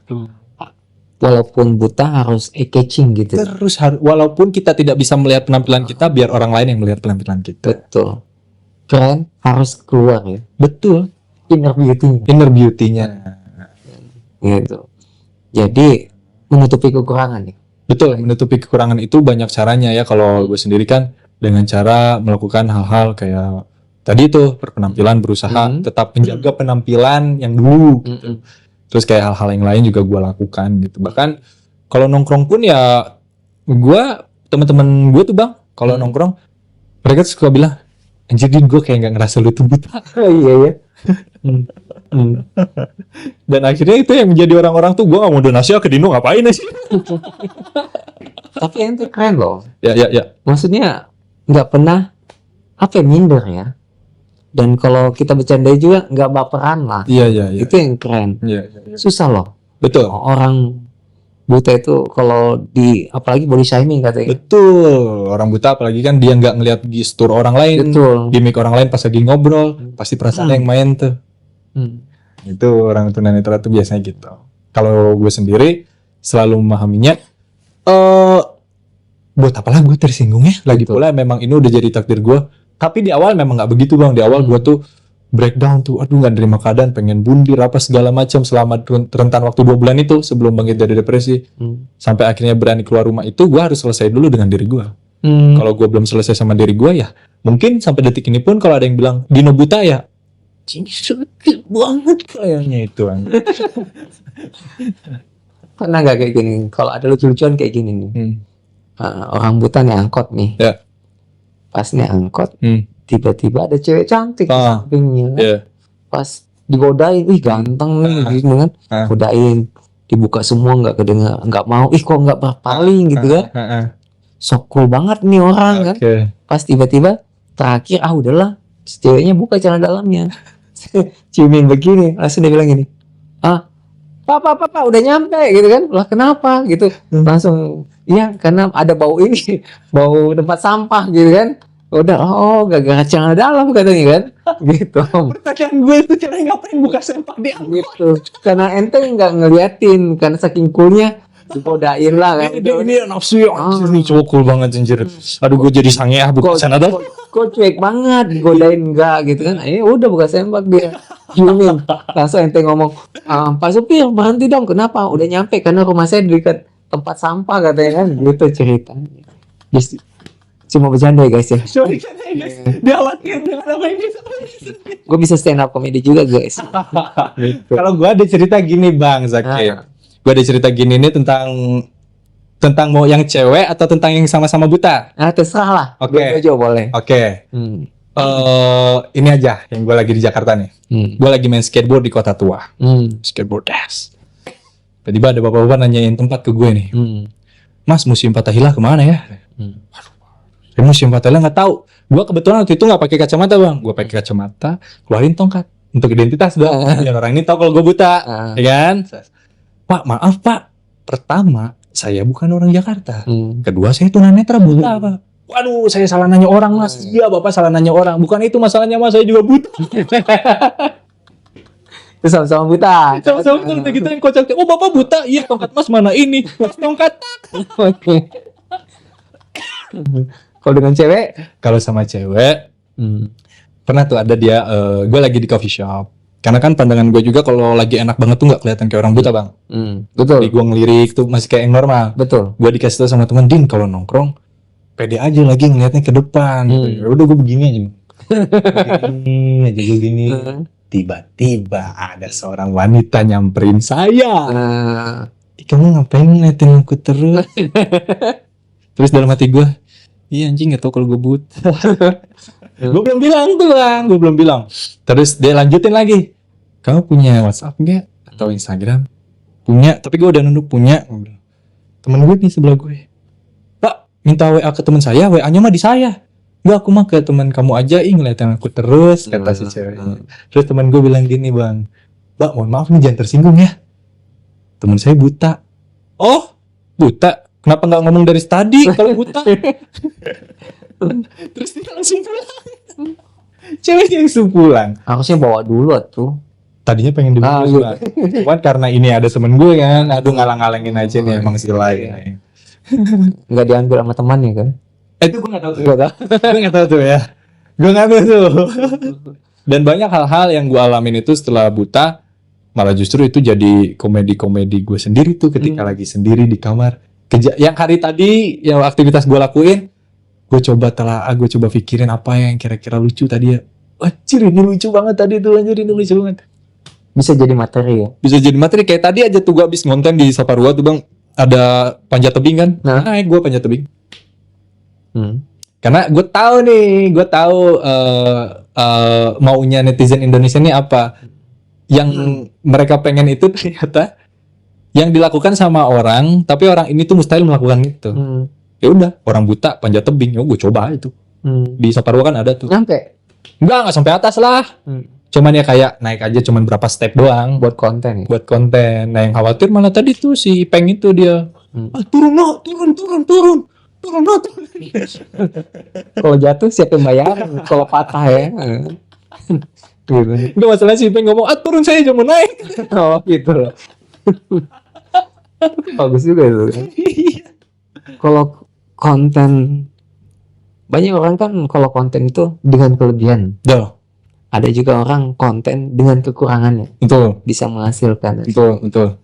Walaupun buta harus eye-catching gitu. Terus walaupun kita tidak bisa melihat penampilan kita, biar orang lain yang melihat penampilan kita. Betul. Keren harus keluar ya. Betul. Inner beauty-nya. Gitu. Jadi menutupi kekurangan ya. Betul, menutupi kekurangan itu banyak caranya ya. Kalau gue sendiri kan dengan cara melakukan hal-hal kayak tadi itu berpenampilan, berusaha tetap menjaga penampilan yang dulu gitu. Terus kayak hal-hal yang lain juga gue lakukan gitu. Bahkan kalau nongkrong pun ya teman-teman gue tuh bang, kalau nongkrong mereka tuh suka bilang, anjir Din, gue kayak nggak ngerasa lu tuh buta. Iya ya. Dan akhirnya itu yang menjadi orang-orang tuh, gue gak mau donasi ke Dino, ngapain sih? Tapi ente keren loh. Ya. Maksudnya nggak pernah minder ya. Dan kalau kita bercanda juga nggak baperan lah. Iya. Itu yang keren. Iya. Susah loh. Betul. Orang buta itu kalau apalagi body shaming katanya. Betul. Orang buta apalagi kan dia nggak ngelihat gestur orang lain, gimmick orang lain pas lagi ngobrol, pasti perasaan yang main tuh. Itu orang tunanetra tuh biasanya gitu. Kalau gue sendiri selalu memahaminya, buat apalah gue tersinggung ya. Lagi pula memang ini udah jadi takdir gue. Tapi di awal memang nggak begitu bang. Di awal gue tuh breakdown tuh, aduh nggak nerima keadaan, pengen bundir apa segala macam selama rentan waktu 2 bulan itu sebelum bangkit dari depresi. Sampai akhirnya berani keluar rumah itu, gue harus selesai dulu dengan diri gue. Kalau gue belum selesai sama diri gue ya, mungkin sampai detik ini pun kalau ada yang bilang Dino buta ya, ini sakit banget kayaknya itu. Pernah nggak kayak gini? Kalau ada lucu-lucuan kayak gini nih, orang buta nih angkot nih. Ya. Pas nih angkot, tiba-tiba ada cewek cantik di sampingnya. Yeah. Pas digodain, ih ganteng nih, gitu kan. Godain, dibuka semua nggak kedengar, nggak mau. Ih kok nggak berpaling gitu kan? Sok cool banget nih orang kan. Pas tiba-tiba terakhir, udahlah, ceweknya buka celana dalamnya, ciumin begini, langsung dia bilang gini, Pak, udah nyampe gitu kan. Lah kenapa gitu? Langsung, iya karena ada bau ini, bau tempat sampah gitu kan. Udah, gara-gara celana dalam katanya kan. Gitu. Pertanyaan gue itu cara ngapain buka sampah dia? Gitu. Karena ente nggak ngeliatin, karena saking coolnya digodain lah kan. Ini nafsu ya, anjir nih cowok cool banget anjir. Aduh gue jadi sange buka celana dalam. Kok cuek banget, digodain enggak gitu kan. Udah buka sempak dia. Ciumin. Langsung ente ngomong, Pak supir berhenti dong, kenapa? Udah nyampe karena rumah saya di dekat tempat sampah katanya kan. Gitu ceritanya. Just, cuma bercanda ya guys ya. Sorry guys, dia khawatir dengan apa yang bisa. Gue bisa stand up comedy juga guys. Kalau gue ada cerita gini bang Zaki. Gue ada cerita gini nih tentang mau yang cewek atau tentang yang sama-sama buta. Terserah lah. Oke. Boleh. Oke. Ini aja yang gue lagi di Jakarta nih. Gue lagi main skateboard di kota tua. Skateboard dash. Tiba-tiba ada bapak-bapak nanyain tempat ke gue nih. Mas, Museum Fathahillah kemana ya? Museum Fathahillah nggak tahu. Gue kebetulan waktu itu nggak pakai kacamata bang. Gue pakai kacamata, keluarin tongkat untuk identitas dong. Biar orang ini tahu kalau gue buta, ya kan? Pak, maaf Pak. Pertama, saya bukan orang Jakarta. Kedua, saya tunanetra buta Pak. Waduh, saya salah nanya orang mas. Iya Bapak salah nanya orang. Bukan itu masalahnya mas, saya juga buta. Terus sama-sama buta. Sama-sama buta gitu yang kocak. Oh bapak buta, iya tongkat mas mana ini? Tongkat. Oke. Kalau dengan cewek? Kalau sama cewek, pernah tuh ada dia, gue lagi di coffee shop. Karena kan pandangan gue juga kalau lagi enak banget tuh nggak kelihatan kayak orang buta bang. Betul. Jadi gue ngelirik tuh masih kayak yang normal. Betul. Gue dikasih tau sama teman, Din kalau nongkrong pede aja lagi ngeliatnya ke depan. Ya udah gue begini aja. Begini. Tiba-tiba ada seorang wanita nyamperin saya. Kamu ngapain ngeliatin aku terus? Terus dalam hati gue, iya anjing gak tau kalau gue buta. Gue belum bilang tuh bang, gue belum bilang. Terus dia lanjutin lagi, kamu punya WhatsApp gak? Atau Instagram? Punya, tapi gue udah nunduk punya. Temen gue nih sebelah gue, Pak minta WA ke teman saya, WA-nya mah di saya. Enggak, aku mah ke teman kamu aja, ngeliatin aku terus, kata si cewek. Terus teman gue bilang gini bang, Mbak mohon maaf nih jangan tersinggung ya, teman saya buta. Oh buta? Kenapa nggak ngomong dari tadi kalau buta? Terus dia langsung pulang. Ceweknya langsung pulang. Harusnya bawa dulu tuh. Tadinya pengen dibawa juga. Cuman karena ini ada temen gue kan, aduh ngalang-ngalangin aja nih emang si lain. Nggak diambil sama temannya kan? Itu gue nggak tahu tuh. Gue nggak tahu tuh ya. Gue nggak tahu tuh. Dan banyak hal-hal yang gue alamin itu setelah buta, malah justru itu jadi komedi-komedi gue sendiri tuh ketika lagi sendiri di kamar. Yang hari tadi yang aktivitas gue lakuin, gue coba gue coba pikirin apa yang kira-kira lucu tadi ya. Anjir ini lucu banget tadi tuh, anjir ini lucu banget. Bisa jadi materi ya? Bisa jadi materi, kayak tadi aja tuh gue abis ngonten di Saparua tuh bang, ada panjat tebing kan, naik gue panjat tebing. Karena gue tahu maunya netizen Indonesia ini apa. Yang mereka pengen itu ternyata yang dilakukan sama orang, tapi orang ini tuh mustahil melakukan itu. Ya udah, orang buta panjat tebing, gue coba itu. Di Saparua kan ada tuh. Enggak sampai atas lah. Cuman ya kayak naik aja cuman berapa step doang. Buat konten ya? Buat konten. Nah yang khawatir malah tadi tuh si Peng itu dia. Turun. Kalau jatuh siapa yang bayar? Kalau patah ya. Enggak masalah si Peng ngomong, turun saya cuma naik. Oh gitu loh. Bagus juga itu. Kalau konten, banyak orang kan kalau konten itu dengan kelebihan. Ada juga orang konten dengan kekurangannya. Betul. Bisa menghasilkan. Betul.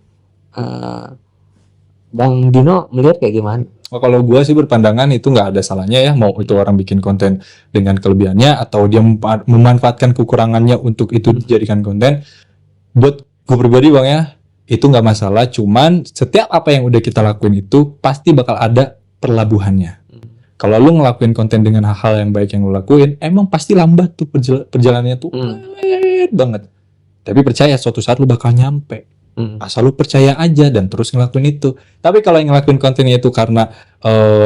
Bang Dino melihat kayak gimana? Kalau gue sih berpandangan itu nggak ada salahnya ya, mau itu orang bikin konten dengan kelebihannya atau dia memanfaatkan kekurangannya untuk itu dijadikan konten. Buat gue pribadi bang ya, itu nggak masalah. Cuman setiap apa yang udah kita lakuin itu pasti bakal ada perlabuhannya. Kalau lu ngelakuin konten dengan hal-hal yang baik yang lu lakuin, emang pasti lambat tuh perjalanannya tuh banget. Tapi percaya suatu saat lu bakal nyampe. Asal lu percaya aja dan terus ngelakuin itu. Tapi kalau yang ngelakuin kontennya itu karena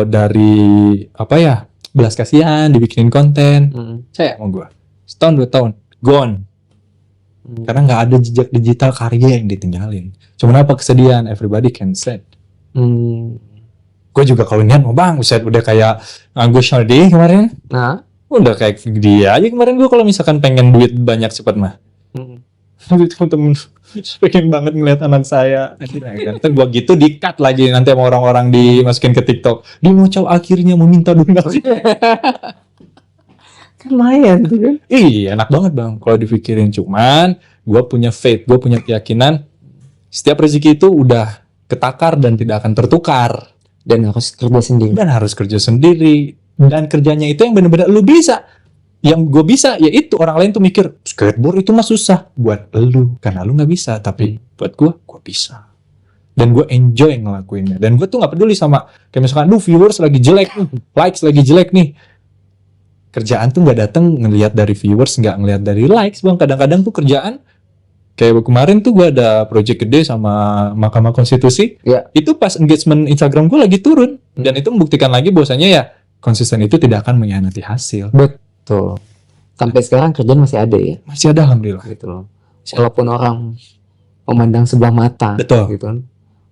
dari belas kasihan dibikinin konten, saya mau gue setahun 2 tahun gone. Karena nggak ada jejak digital karya yang ditinggalin. Cuman apa kesedihan, everybody can say. Gue juga kalau niat mau bang, udah kayak Agus Shardi kemarin. Udah kayak dia aja kemarin. Gue kalau misalkan pengen duit banyak cepat mah. Temen-temen pengen banget ngeliat anak saya. Nanti gue gitu di-cut lagi nanti sama orang-orang dimasukin ke TikTok. Dia mau akhirnya meminta donasi. Lumayan tuh kan. Iya enak banget bang kalau dipikirin. Cuman gue punya faith, gue punya keyakinan setiap rezeki itu udah ketakar dan tidak akan tertukar. Dan harus kerja sendiri. Dan kerjanya itu yang benar-benar lu bisa. Yang gue bisa ya itu, orang lain tuh mikir skateboard itu mah susah buat lu karena lu nggak bisa, tapi buat gue bisa. Dan gue enjoy ngelakuinnya. Dan gue tuh nggak peduli sama kayak misalkan viewers lagi jelek, likes lagi jelek nih. Kerjaan tuh nggak datang ngelihat dari viewers, nggak ngelihat dari likes bang. Kadang-kadang tuh kerjaan kayak kemarin tuh gue ada project gede sama Mahkamah Konstitusi. Itu pas engagement Instagram gue lagi turun. Dan itu membuktikan lagi bahwasanya ya konsisten itu tidak akan mengkhianati hasil. Betul. Sampai sekarang kerjaan masih ada ya? Masih ada alhamdulillah. Gitu loh. Walaupun orang memandang sebelah mata. Betul. Gitu kan.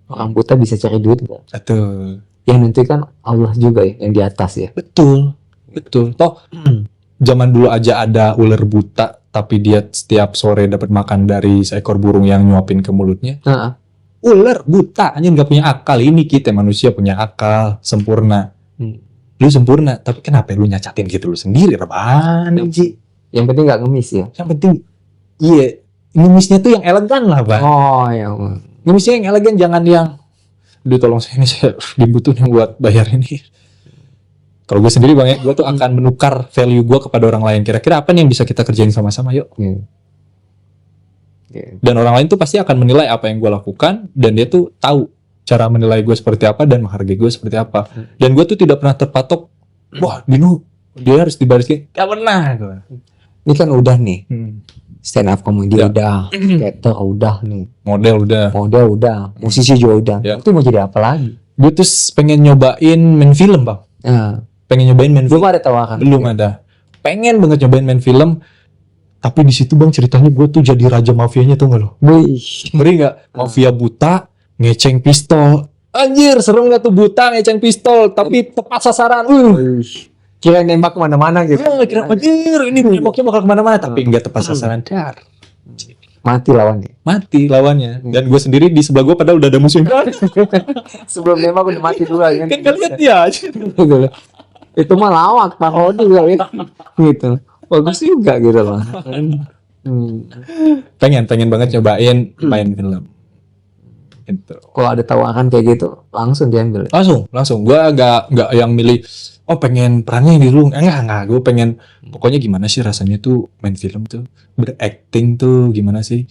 Orang buta bisa cari duit gak? Betul. Yang nentukan Allah juga ya, yang di atas ya. Betul. Toh zaman dulu aja ada ular buta tapi dia setiap sore dapat makan dari seekor burung yang nyuapin ke mulutnya. Ular buta, anjing nggak punya akal. Ini kita manusia punya akal, sempurna. Lu sempurna, tapi kenapa lu nyacatin gitu lu sendiri, rebahan Ji? Yang penting nggak ngemis ya. Yang penting, iya, ngemisnya tuh yang elegan lah, Bang. Oh ya. Ngemisnya yang elegan, jangan yang, duh tolong saya ini saya dibutuhin buat bayar ini. Kalau gue sendiri Bang ya, gue tuh akan menukar value gue kepada orang lain. Kira-kira apa nih yang bisa kita kerjain sama-sama, yuk. Dan orang lain tuh pasti akan menilai apa yang gue lakukan, dan dia tuh tahu cara menilai gue seperti apa dan menghargai gue seperti apa. Dan gue tuh tidak pernah terpatok, wah Dino dia harus dibarisin. Gak pernah gue. Ini kan udah nih, stand up comedy udah, skater udah nih, model udah, musisi juga udah. Itu mau jadi apa lagi? Gue tuh pengen nyobain main film Bang. Pengen nyobain main film. Belum ada tawaran. Belum ada. Pengen banget nyobain main film. Tapi di situ Bang ceritanya gue tuh jadi raja mafianya, tuh nggak lo? Ngeri nggak? Mafia buta ngeceng pistol. Anjir, serem gak tuh buta ngeceng pistol tapi tepat sasaran. Kira nembak kemana-mana gitu. Kira anjir ini nembaknya bakal kemana-mana tapi nggak tepat sasaran. Dar. Mati lawannya. Dan gue sendiri di sebelah gue padahal udah ada musuh. Sebelum nembak udah mati dulu kan. Kan lihat dia. Itu mah lawak parodi kali gitu. Bagus juga gitu loh. Pengen banget nyobain main film. Gitu. Kalau ada tawaran kayak gitu langsung diambil. Langsung. Gua nggak yang milih. Oh pengen perannya di dulu. Enggak. Gue pengen pokoknya gimana sih rasanya tuh main film tuh, berakting tuh gimana sih?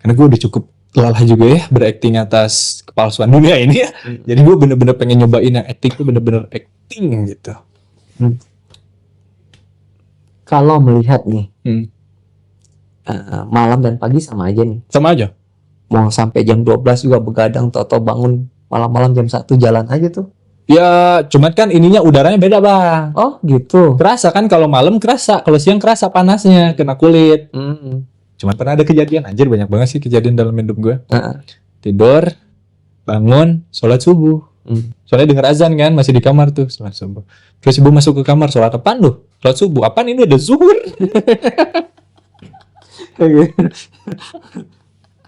Karena gue udah cukup lelah juga ya berakting atas kepalsuan dunia ini ya. Jadi gue bener-bener pengen nyobain yang acting tuh bener-bener acting gitu. Kalau melihat nih malam dan pagi sama aja nih. Sama aja. Mau sampai jam 12 juga begadang, atau bangun malam-malam jam 1 jalan aja tuh. Ya, cuman kan ininya udaranya beda Bang. Oh gitu. Kerasa kan kalau malam kerasa, kalau siang kerasa panasnya, kena kulit. Cuman pernah ada kejadian, anjir banyak banget sih kejadian dalam hidup gue. Tidur, bangun, sholat subuh. Soalnya denger azan kan, masih di kamar tuh sholat subuh. Terus ibu masuk ke kamar, sholat apaan lu? Sholat subuh, apaan ini udah zuhur?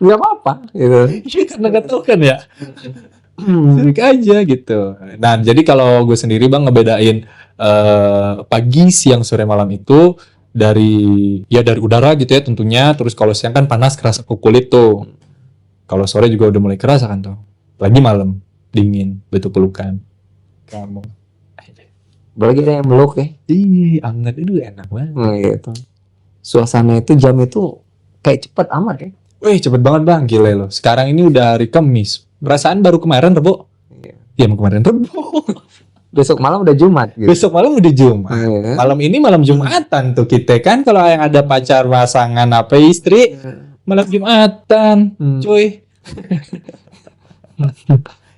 Gak apa-apa gitu. Karena gak tau kan ya. Sirik aja gitu. Nah jadi kalau gue sendiri Bang ngebedain pagi, siang, sore, malam itu dari udara gitu ya tentunya. Terus kalau siang kan panas kerasa ke kulit tuh. Kalau sore juga udah mulai kerasa kan tuh. Lagi malam dingin, betul pelukan. Kamu. Apalagi ada yang meluk ya. Ih, anget itu enak banget. Gitu. Suasana itu jam itu kayak cepet amat ya. Wih cepet banget Bang, gile loh. Sekarang ini udah hari Kamis. Perasaan baru kemarin Rebo. Iya kemarin Rebo. Besok malam udah Jumat gitu. Besok malam udah Jumat. Malam ini malam Jumatan tuh kita kan. Kalau yang ada pacar, pasangan, apa istri, malam Jumatan. Cuy.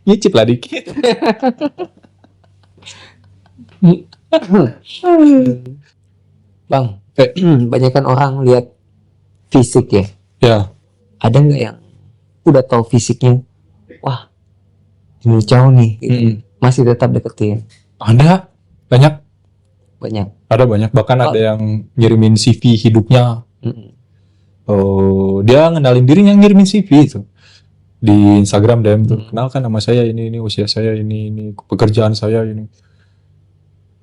Nyicip lah dikit. Bang, banyak kan orang lihat fisik ya. Ya. Ada nggak yang udah tahu fisiknya, wah ini jauh nih, gitu. Masih tetap deketin? Ada, banyak. Ada banyak, bahkan ada yang ngirimin CV hidupnya. Oh, dia ngenalin dirinya ngirimin CV itu di Instagram DM tuh, kenalkan nama saya ini usia saya ini pekerjaan saya ini.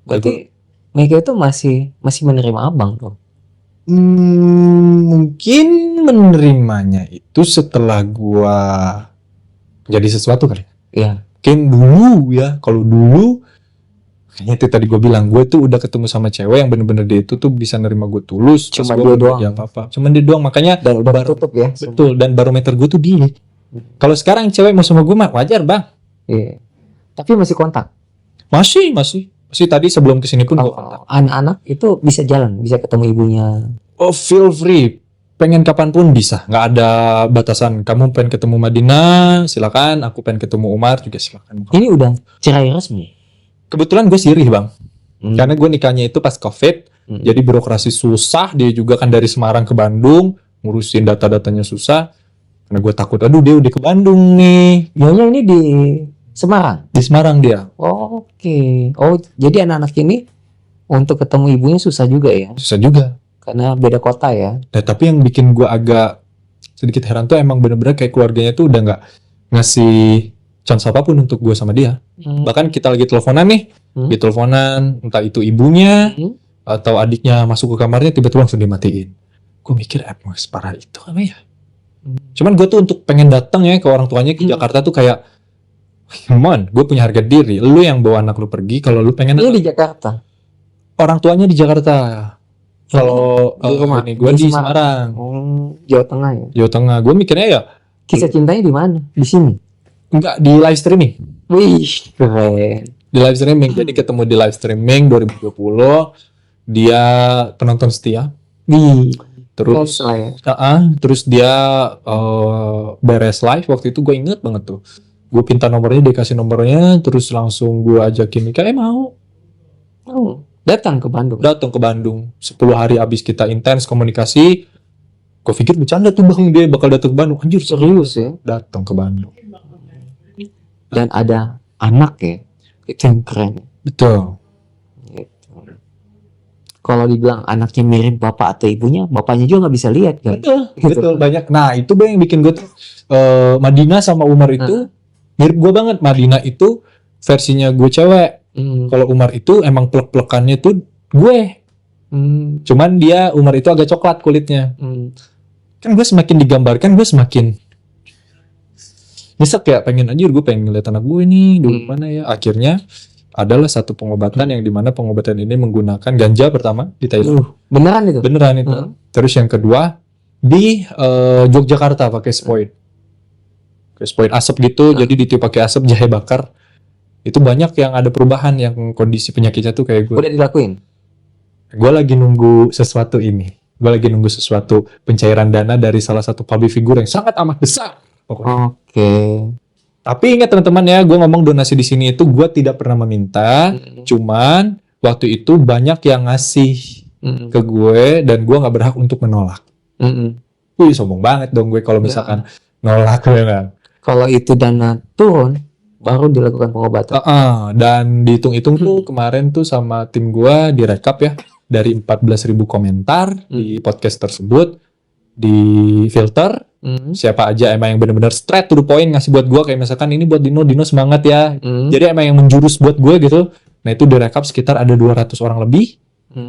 Berarti mereka itu masih menerima abang dong? Mungkin menerimanya itu setelah gua jadi sesuatu kali. Iya. Mungkin dulu ya, kalau dulu kayaknya itu tadi gua bilang, gue tuh udah ketemu sama cewek yang bener-bener dia itu tuh bisa nerima gue tulus. Cuma dia doang. Ya apa-apa. Cuman dia doang, makanya dan udah tutup ya. Betul, dan barometer gue tuh dia. Kalau sekarang cewek mau sama gue mah wajar Bang. Iya. Tapi masih kontak? Masih tadi sebelum kesini pun gue kontak. Anak-anak itu bisa jalan, bisa ketemu ibunya. Oh, feel free. Pengen kapanpun bisa. Nggak ada batasan. Kamu pengen ketemu Madinah, silakan. Aku pengen ketemu Umar juga silakan. Ini udah cerai resmi? Kebetulan gue sirih Bang. Karena gue nikahnya itu pas COVID. Jadi birokrasi susah. Dia juga kan dari Semarang ke Bandung. Ngurusin data-datanya susah. Karena gue takut, aduh dia udah ke Bandung nih. Nyonya ini di Semarang? Di Semarang dia. Oke. Oh, jadi anak-anak ini untuk ketemu ibunya susah juga ya? Susah juga. Karena beda kota ya. Nah, tapi yang bikin gue agak sedikit heran tuh emang bener-bener kayak keluarganya tuh udah nggak ngasih chance apapun untuk gue sama dia. Bahkan kita lagi teleponan nih, di teleponan entah itu ibunya atau adiknya masuk ke kamarnya tiba-tiba langsung dimatiin. Gue mikir emang separah itu apa ya? Cuman gue tuh untuk pengen datang ya ke orang tuanya ke Jakarta tuh kayak, come on, gue punya harga diri. Lu yang bawa anak lu pergi, kalau lu pengen Ini di Jakarta. orang tuanya di Jakarta. Kalau di rumah ini gue di Semarang. Jawa Tengah ya. Jawa Tengah. Gue mikirnya ya Kisah cintanya di mana? Di sini. enggak, di live streaming. Wih, keren. Di live streaming. Jadi ketemu di live streaming 2020. Dia penonton setia. Wih. Terus ya. terus dia beres live waktu itu gue inget banget tuh. Gue pinta nomornya, dia kasih nomornya, terus langsung gue ajakin nikah, mau. Datang ke Bandung. Datang ke Bandung. 10 hari abis kita intens komunikasi. Gue pikir bercanda tuh bang, dia bakal datang ke Bandung. Anjir Serius ya. Datang ke Bandung. Dan ada anak ya. Itu yang keren. Betul. Gitu. Kalau dibilang anaknya mirip bapak atau ibunya, bapaknya juga nggak bisa lihat kan. Betul, Gitu. betul banyak. Nah itu bang yang bikin gue tuh Madinah sama Umar itu mirip gue banget. Madinah itu versinya gue cewek. Kalau Umar itu emang plek-plekannya tuh gue. Cuman dia Umar itu agak coklat kulitnya. Kan gue semakin digambarkan gue semakin nyesek ya, pengen anjir gue pengen ngeliat anak gue nih dulu mana ya. Akhirnya adalah satu pengobatan yang dimana pengobatan ini menggunakan ganja pertama di Thailand. Beneran itu? Beneran itu. Terus yang kedua di Yogyakarta pakai spoid. Pakai spoid asap gitu, jadi ditiup pakai asap jahe bakar. Itu banyak yang ada perubahan yang kondisi penyakitnya tuh kayak gue. Udah dilakuin? Gue lagi nunggu sesuatu ini. Gue lagi nunggu sesuatu pencairan dana dari salah satu public figure yang sangat amat besar. Oke. Tapi ingat teman-teman ya, gue ngomong donasi di sini itu gue tidak pernah meminta. Cuman waktu itu banyak yang ngasih ke gue dan gue nggak berhak untuk menolak. Wih sombong banget dong gue kalau misalkan nolak gue kan. Kalau itu dana turun, baru dilakukan pengobatan. Dan dihitung-hitung tuh kemarin tuh sama tim gue direkap ya. Dari 14.000 komentar di podcast tersebut, di filter, siapa aja emang yang benar-benar straight to the point ngasih buat gue, kayak misalkan ini buat Dino semangat ya. Jadi emang yang menjurus buat gue gitu. Nah itu direkap sekitar ada 200 orang lebih.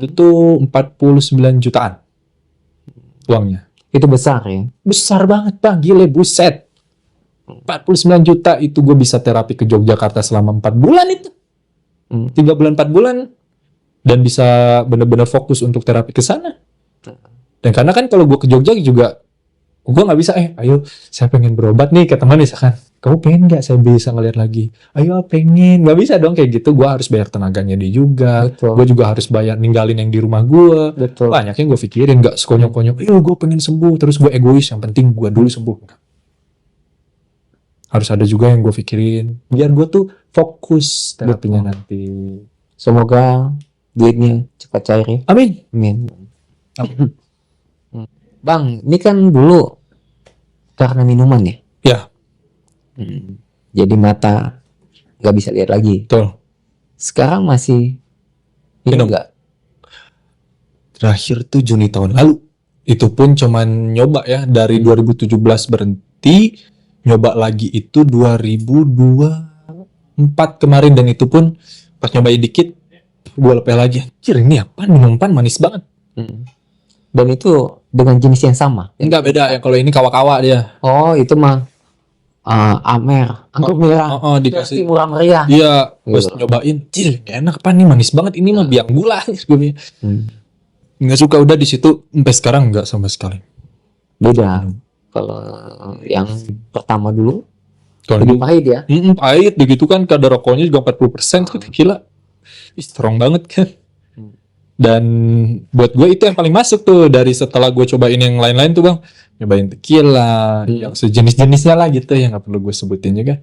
Itu 49 jutaan uangnya. Itu besar ya? Besar banget bang, gile buset. 49 juta itu gue bisa terapi ke Yogyakarta selama 4 bulan itu. 3 bulan 4 bulan. Dan bisa benar-benar fokus untuk terapi ke sana. Dan karena kan kalau gue ke Jogja juga, gue nggak bisa, ayo saya pengen berobat nih ke teman misalkan. Kamu pengen nggak saya bisa ngeliat lagi? Ayo pengen, nggak bisa dong kayak gitu. Gue harus bayar tenaganya dia juga. Gue juga harus bayar ninggalin yang di rumah gue. Banyak yang gue pikirin, nggak sekonyong-konyong. Ayo gue pengen sembuh, terus gue egois. Yang penting gue dulu sembuh. Harus ada juga yang gue pikirin, biar gue tuh fokus terapinya nanti. Semoga duitnya cepat cair ya. Amin. Bang, ini kan dulu karena minuman ya? Ya. Jadi mata nggak bisa lihat lagi. Betul. Sekarang masih minum nggak? Terakhir tuh Juni tahun lalu. Itu pun cuman nyoba ya, dari 2017 berhenti, nyoba lagi itu 2024 kemarin, dan itu pun pas nyobain dikit gue lepeh lagi. Anjir ini apa? Minuman manis banget. Dan itu dengan jenis yang sama? Enggak, beda ya. Kalau ini kawa-kawa dia. Oh itu mah Amer, anggur merah. Dikasih murah meriah. Iya, pas nyobain, anjir enak apa nih, manis banget. Ini mah biang gula. Nggak suka, udah di situ sampai sekarang nggak sama sekali. Beda. Kalau yang pertama dulu Kalau lebih pahit ya. Pahit begitu kan, kadar rokoknya juga 40%. Gila. Strong banget kan. Dan buat gue itu yang paling masuk tuh, dari setelah gue cobain yang lain-lain tuh bang, nyobain tequila, yang sejenis-jenisnya lah gitu, yang nggak perlu gue sebutin juga.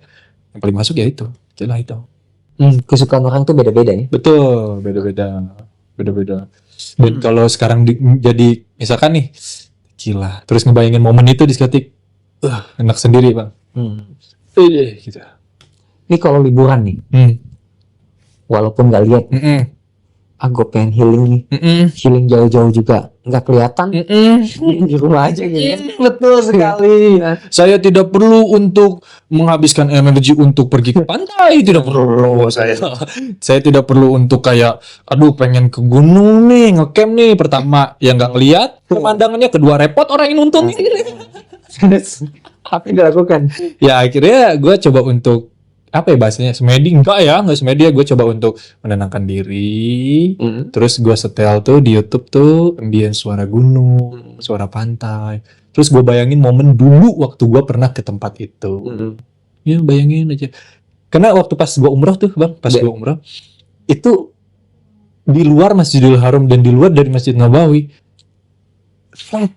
Yang paling masuk ya itu, tequila itu. Kesukaan orang tuh beda-beda ya. Betul, beda-beda. Dan kalau sekarang jadi misalkan nih tequila, terus ngebayangin momen itu diskotik, enak sendiri bang. Gitu. Ini kalau liburan nih, walaupun nggak lihat, gue pengen healing nih, healing jauh-jauh juga nggak kelihatan, di rumah aja gitu. Betul sekali. Saya tidak perlu untuk menghabiskan energi untuk pergi ke pantai, tidak perlu saya. Saya tidak perlu untuk kayak, aduh pengen ke gunung nih, ngecamp nih. Pertama yang nggak ngelihat pemandangannya, kedua repot orang yang nonton. Apa yang dilakukan? Ya akhirnya gue coba untuk apa ya bahasanya, semedi enggak semedi ya, gue coba untuk menenangkan diri. Terus gue setel tuh di YouTube tuh ambient suara gunung, suara pantai. Terus gue bayangin momen dulu waktu gue pernah ke tempat itu. Ya bayangin aja. Karena waktu pas gue umroh tuh bang, pas gue umroh itu di luar Masjidil Haram dan di luar dari Masjid Nabawi, flat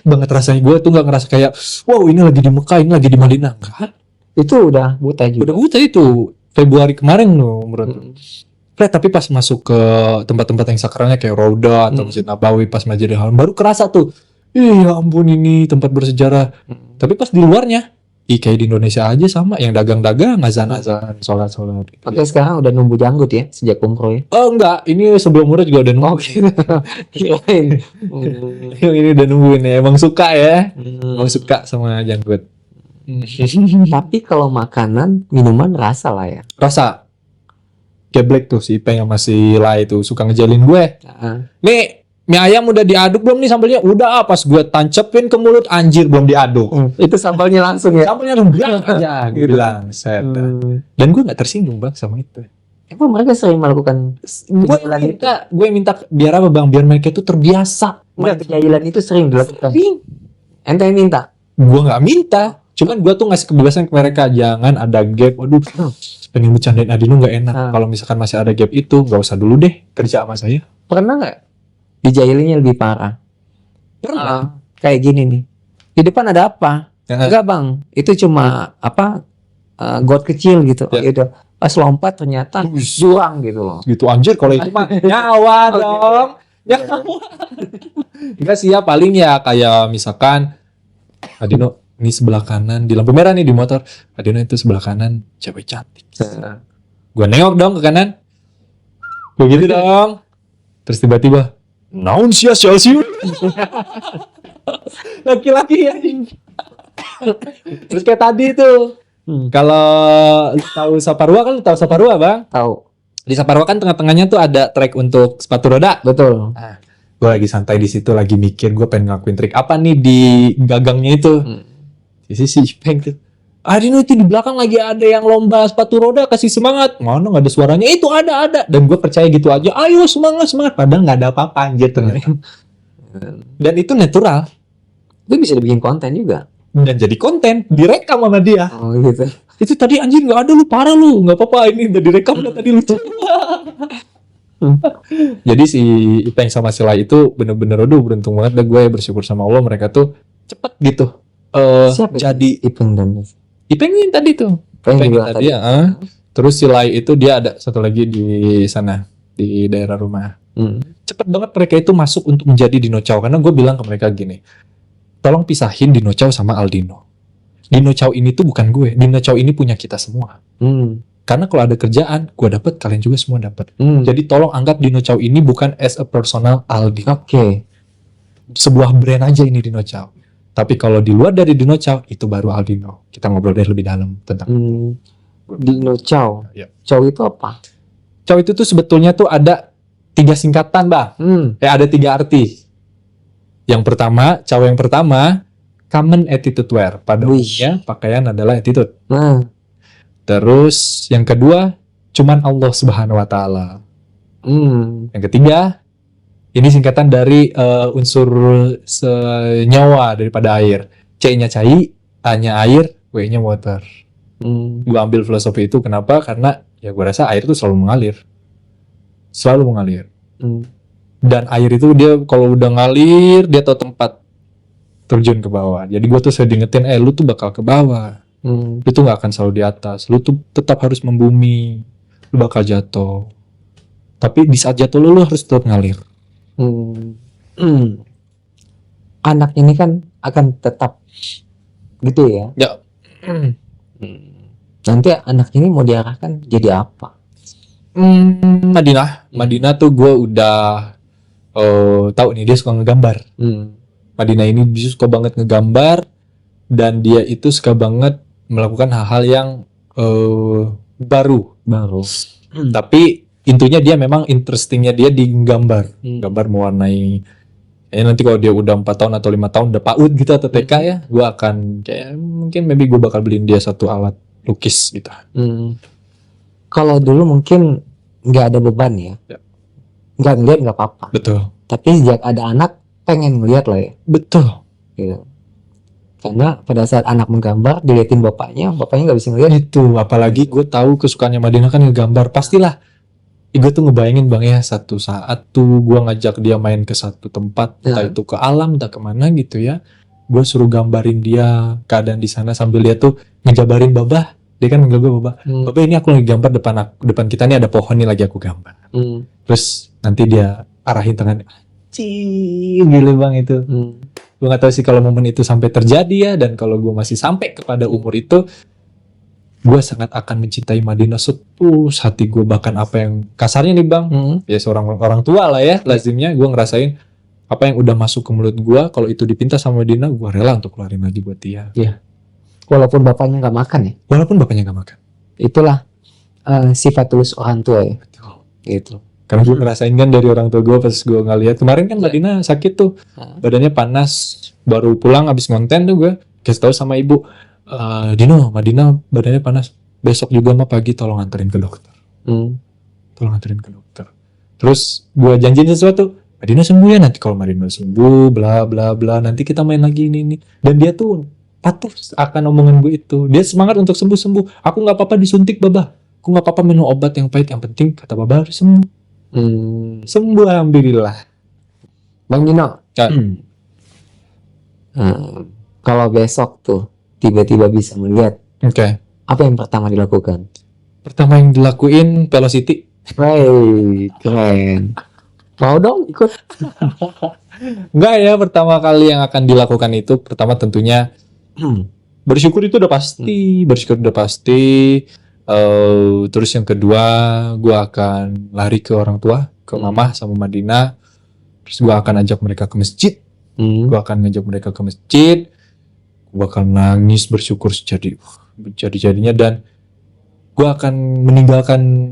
banget rasanya. Gue tuh nggak ngerasa kayak wow ini lagi di Mekah, ini lagi di Madinah. Enggak. Itu udah buta juga. Udah buta itu Februari kemarin loh menurut. Tapi pas masuk ke tempat-tempat yang sakralnya kayak Rauda atau Masjid Nabawi, pas Masjidil Haram baru kerasa tuh. Ya ampun ini tempat bersejarah. Tapi pas di luarnya, kayak di Indonesia aja sama, yang dagang-dagang, azan-azan, sholat-sholat. Oke, sekarang udah numbuh janggut ya sejak umroh ya? Oh enggak, ini sebelum umroh juga udah nunggu. Gitu. Ini udah nungguin ya, emang suka ya. Emang suka sama janggut. Tapi kalau makanan, minuman rasa lah ya. Rasa geblek tuh si Ipeng yang masih lah itu suka ngejalin gue. Nih mie ayam udah diaduk belum nih sambalnya? Udah, pas gue tancepin ke mulut anjir belum diaduk. Itu sambalnya langsung ya? Sambalnya rembang aja gue bilang. Dan gue gak tersinggung bang sama itu. Emang mereka sering melakukan kejahilan itu? Gue minta biar apa bang? Biar mereka itu terbiasa. Enggak, kejahilan itu sering dilakukan. Ente yang minta? Gue gak minta. Cuman gue tuh ngasih kebebasan ke mereka, jangan ada gap. Waduh, pengen bercandain Adino nggak enak. Kalau misalkan masih ada gap itu, nggak usah dulu deh kerja sama saya. Pernah nggak dijahilinya lebih parah? Pernah. Kayak gini nih, di depan ada apa? Enggak bang, itu cuma apa? Got kecil gitu. Gitu. Pas lompat ternyata jurang gitu loh. Gitu anjir, kalau itu mah nyawa dong. Nyawa. Enggak sih ya, paling ya kayak misalkan Adino ini sebelah kanan di lampu merah nih di motor, Adino itu sebelah kanan cewek cantik. Gue nengok dong ke kanan, begitu dong. Terus tiba-tiba naon sia laki-laki ya. Terus kayak tadi tuh, kalau lu tahu Saparua kan, lu tahu Saparua bang? Tahu. Di Saparua kan tengah-tengahnya tuh ada trek untuk sepatu roda. Betul. Nah, gue lagi santai di situ, lagi mikir gue pengen ngelakuin trik apa nih di gagangnya itu. Si Ipeng tuh, Adino itu di belakang lagi ada yang lomba sepatu roda, kasih semangat. Mana nggak ada suaranya? Itu ada. Dan gue percaya gitu aja. Ayo semangat. Padahal nggak ada apa-apa anjir ternyata. Dan itu natural. Itu bisa dibikin konten juga. Dan jadi konten, direkam sama dia. Oh gitu. Itu tadi anjir nggak ada, lu parah lu, nggak apa-apa ini udah direkam udah tadi lucu. Jadi si Ipeng sama si Lai itu bener-bener beruntung banget deh, gue bersyukur sama Allah mereka tuh cepet gitu. Siapa jadi Ipeng dan Ipeng ini tadi tuh. Ipeng tadi ya. Terus si Lai itu dia ada satu lagi di sana di daerah rumah. Cepet banget mereka itu masuk untuk menjadi Dino Chow, karena gue bilang ke mereka gini, tolong pisahin Dino Chow sama Aldino. Dino Chow ini tuh bukan gue. Dino Chow ini punya kita semua. Karena kalau ada kerjaan, gue dapet, kalian juga semua dapet. Jadi tolong anggap Dino Chow ini bukan as a personal Aldino. Oke. Sebuah brand aja ini Dino Chow. Tapi kalau di luar dari Dino Chow, itu baru Aldino. Kita ngobrol deh lebih dalam tentang Dino Chow. Ya. Chow itu apa? Chow itu tuh sebetulnya tuh ada 3 singkatan bang. Ada 3 arti. Yang pertama, Chow yang pertama, common attitude wear. Pada umumnya pakaian adalah attitude. Terus yang kedua, cuman Allah Subhanahu Wa Taala. Yang ketiga, ini singkatan dari unsur senyawa daripada air. C-nya cai, A-nya air, W-nya water. Gue ambil filosofi itu kenapa? Karena ya gue rasa air itu selalu mengalir. Dan air itu dia kalau udah ngalir, dia tahu tempat terjun ke bawah. Jadi gue tuh sering diingetin, lu tuh bakal ke bawah. Lu tuh gak akan selalu di atas. Lu tuh tetap harus membumi. Lu bakal jatuh. Tapi di saat jatuh lu harus tetap ngalir. Anak ini kan akan tetap gitu ya. Ya. Nanti anak ini mau diarahkan jadi apa? Madinah tuh gue udah tahu nih dia suka ngegambar. Madinah ini dia suka banget ngegambar dan dia itu suka banget melakukan hal-hal yang baru. Tapi intinya dia memang interestingnya dia di gambar, gambar mewarnai. Nanti kalau dia udah 4 tahun atau 5 tahun udah PAUD gitu atau TK ya, gue akan kayak mungkin maybe gue bakal beliin dia satu alat lukis gitu. Kalau dulu mungkin nggak ada beban ya, nggak ngeliat nggak apa-apa. Betul. Tapi sejak ada anak pengen ngeliat lah ya. Betul. Gitu. Karena pada saat anak menggambar diliatin bapaknya nggak bisa ngeliat. Itu apalagi gue tahu kesukaannya Madinah kan ngegambar, pastilah. Gue tuh ngebayangin bang ya satu saat tuh gue ngajak dia main ke satu tempat, entah itu ke alam, entah kemana gitu ya. Gue suruh gambarin dia keadaan di sana sambil dia tuh ngejabarin babah. Dia kan manggil gue babah. Babah ini aku lagi gambar depan kita nih ada pohon nih lagi aku gambar. Terus nanti dia arahin tangan. Gila bang itu. Gue gak tahu sih kalau momen itu sampai terjadi ya, dan kalau gue masih sampai kepada umur itu, gue sangat akan mencintai Madinah setulus hati gue. Bahkan apa yang kasarnya nih bang, ya seorang orang tua lah ya, lazimnya gue ngerasain apa yang udah masuk ke mulut gue, kalau itu dipinta sama Madinah, gue rela untuk keluarin lagi buat dia. Iya. Walaupun bapaknya nggak makan ya. Walaupun bapaknya nggak makan. Itulah sifat tulus orang tua ya. Betul. Gitu. Karena gue ngerasain kan dari orang tua gue pas gue ngeliat kemarin kan Madinah sakit tuh, badannya panas, baru pulang abis ngonten tuh gue kasih tahu sama ibu. Dino, Madinah badannya panas. Besok juga mah pagi tolong anterin ke dokter. Tolong anterin ke dokter. Terus gue janjiin sesuatu. Madinah sembuh ya, nanti kalau Madinah sembuh, bla bla bla, nanti kita main lagi ini. Dan dia tuh patuh akan omongan gue itu. Dia semangat untuk sembuh. Aku nggak apa-apa disuntik babah. Aku nggak apa-apa minum obat yang pahit. Yang penting kata babah harus sembuh. Sembuh alhamdulillah. Bang Dino. Kalau besok tuh tiba-tiba bisa melihat, apa yang pertama dilakukan? Pertama yang dilakuin Velocity. Keren. Mau dong ikut? Enggak ya, pertama kali yang akan dilakukan itu pertama tentunya bersyukur itu udah pasti, terus yang kedua gue akan lari ke orang tua, ke mama sama Madinah. Terus gue akan ajak mereka ke masjid. Gue akan ngajak mereka ke masjid. Gue akan nangis bersyukur jadi-jadinya, dan gue akan meninggalkan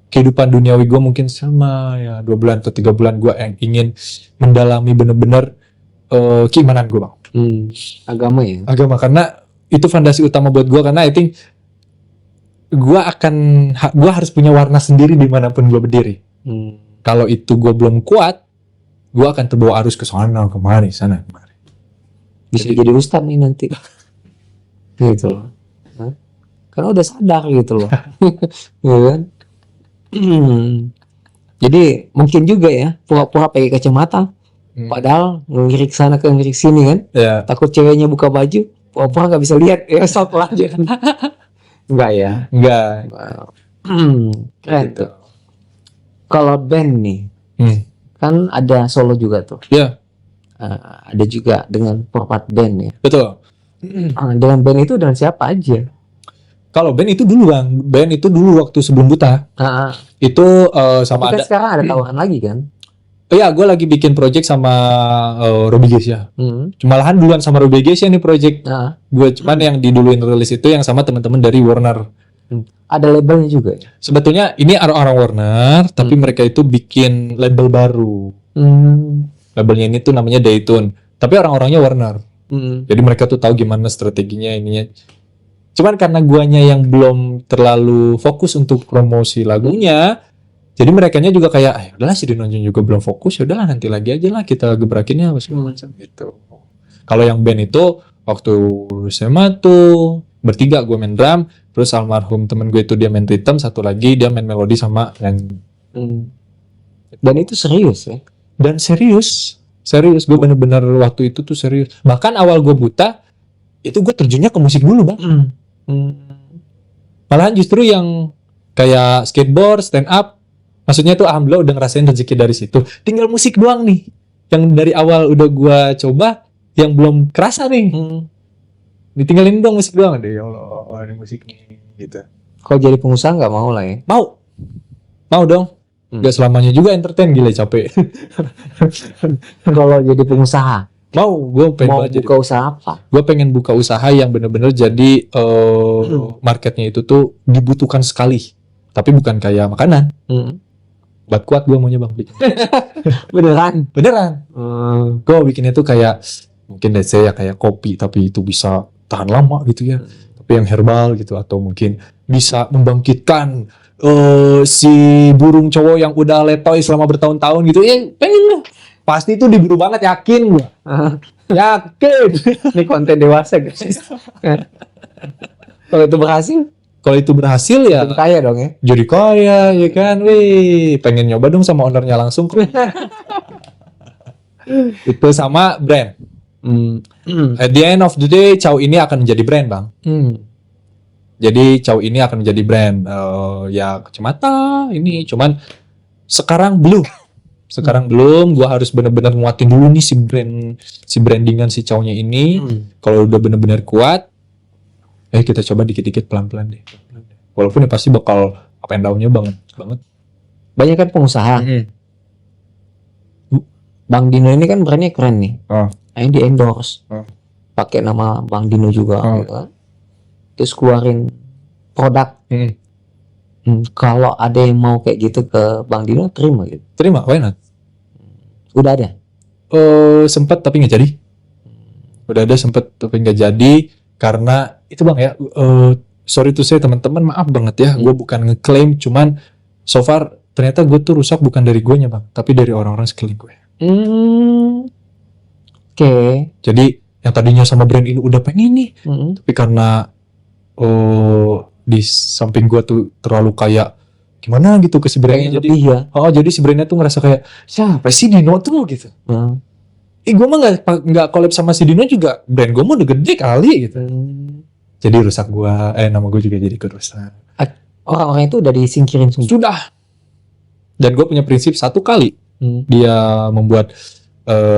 kehidupan duniawi gue mungkin selama ya 2 bulan atau 3 bulan. Gue yang ingin mendalami bener-bener keimanan gue bang. Agama karena itu fondasi utama buat gue, karena I think gue harus punya warna sendiri dimanapun gue berdiri. Kalau itu gue belum kuat, gue akan terbawa arus ke sana kemari. Bisa jadi ustadz nih nanti. Gitu loh. Karena udah sadar gitu loh. Ya kan? Jadi mungkin juga ya pura-pura pakai kacamata, padahal ngelirik sana ke ngelirik sini kan. Takut ceweknya buka baju, pura-pura nggak bisa lihat, ya stop lah aja kan. Enggak ya? Enggak. Keren gitu. tuh. Kalau band nih, kan ada solo juga tuh. Iya. Ada juga dengan format band ya. Betul. Dengan band itu dengan siapa aja? Kalau band itu dulu bang, waktu sebelum Buta. Itu sama tapi kan sekarang ada tawaran lagi kan? Iya, gue lagi bikin project sama Robi Gesia. Malahan duluan sama Robi Gesia nih project. Gue cuman yang diduluin rilis itu yang sama teman-teman dari Warner. Ada labelnya juga ya? Sebetulnya ini orang-orang Warner, tapi mereka itu bikin label baru. Labelnya ini tuh namanya Daytone, tapi orang-orangnya Warner. Jadi mereka tuh tahu gimana strateginya ininya. Cuman karena guanya yang belum terlalu fokus untuk promosi lagunya, jadi merekanya juga kayak, udahlah si Dinonjun juga belum fokus, ya udahlah nanti lagi aja lah kita gebrakinnya segala macam gitu. Kalau yang band itu waktu SMA tuh bertiga, gue main drum, terus almarhum temen gue itu dia main rhythm, satu lagi dia main melodi sama yang. Dan itu serius ya? Dan serius, gue bener-bener waktu itu tuh serius. Bahkan awal gue Buta, itu gue terjunnya ke musik dulu bang. Malahan justru yang kayak skateboard, stand up, maksudnya tuh alhamdulillah udah ngerasain rezeki dari situ. Tinggal musik doang nih, yang dari awal udah gue coba, yang belum kerasa nih. Ditinggalin dong musik doang deh, ya Allah, ini musik nih, gitu. Kalau jadi pengusaha nggak mau lah ya? Mau dong. Gak selamanya juga entertain, gila capek. Kalau jadi pengusaha, Gue pengen mau banget buka usaha apa? Gue pengen buka usaha yang bener-bener jadi marketnya itu tuh dibutuhkan sekali, tapi bukan kayak makanan. Buat kuat gue maunya bang. Beneran? Gue bikinnya tuh kayak mungkin let's say ya kayak kopi, tapi itu bisa tahan lama gitu ya. Tapi yang herbal gitu, atau mungkin bisa membangkitkan si burung cowok yang udah letoy selama bertahun-tahun gitu. Ya pengen lah. Pasti itu diburu banget, yakin gue. Yakin. Ini konten dewasa guys. Kalau itu berhasil ya jadi kaya dong ya. Jadi kaya ya kan. Wih, pengen nyoba dong sama ownernya langsung. Itu sama brand. At the end of the day, Chow ini akan menjadi brand bang. Jadi Chow ini akan menjadi brand. Ya kacamata ini, cuman sekarang belum. Gue harus benar-benar nguatin dulu nih si brandingan si Chow-nya ini. Kalau udah benar-benar kuat, kita coba dikit-dikit pelan-pelan deh. Walaupun ya pasti bakal up and down-nya banget. Banyak kan pengusaha. Bang Dino ini kan brandnya keren nih. Ini di endorse. Pakai nama Bang Dino juga gitu kan. Terus keluarin produk. Kalau ada yang mau kayak gitu ke Bang Dino, terima gitu. Terima, why not? Udah ada? Sempet tapi nggak jadi. Udah ada sempet tapi nggak jadi karena itu bang ya. Sorry to say teman-teman, maaf banget ya. Gue bukan ngeklaim, cuman so far ternyata gue tuh rusak bukan dari guenya bang, tapi dari orang-orang sekeliling gue. Oke. Jadi yang tadinya sama brand ini udah pengen nih, tapi karena di samping gue tuh terlalu kayak gimana gitu ke si brandnya, jadi jadi si brandnya tuh ngerasa kayak siapa sih Dino tuh gitu. Gue mah nggak collab sama si Dino juga, brand gue mah udah gede kali gitu. Jadi rusak gue, nama gue juga jadi kerusak. Orang-orang itu udah disingkirin semua. Sudah. Dan gue punya prinsip, satu kali dia membuat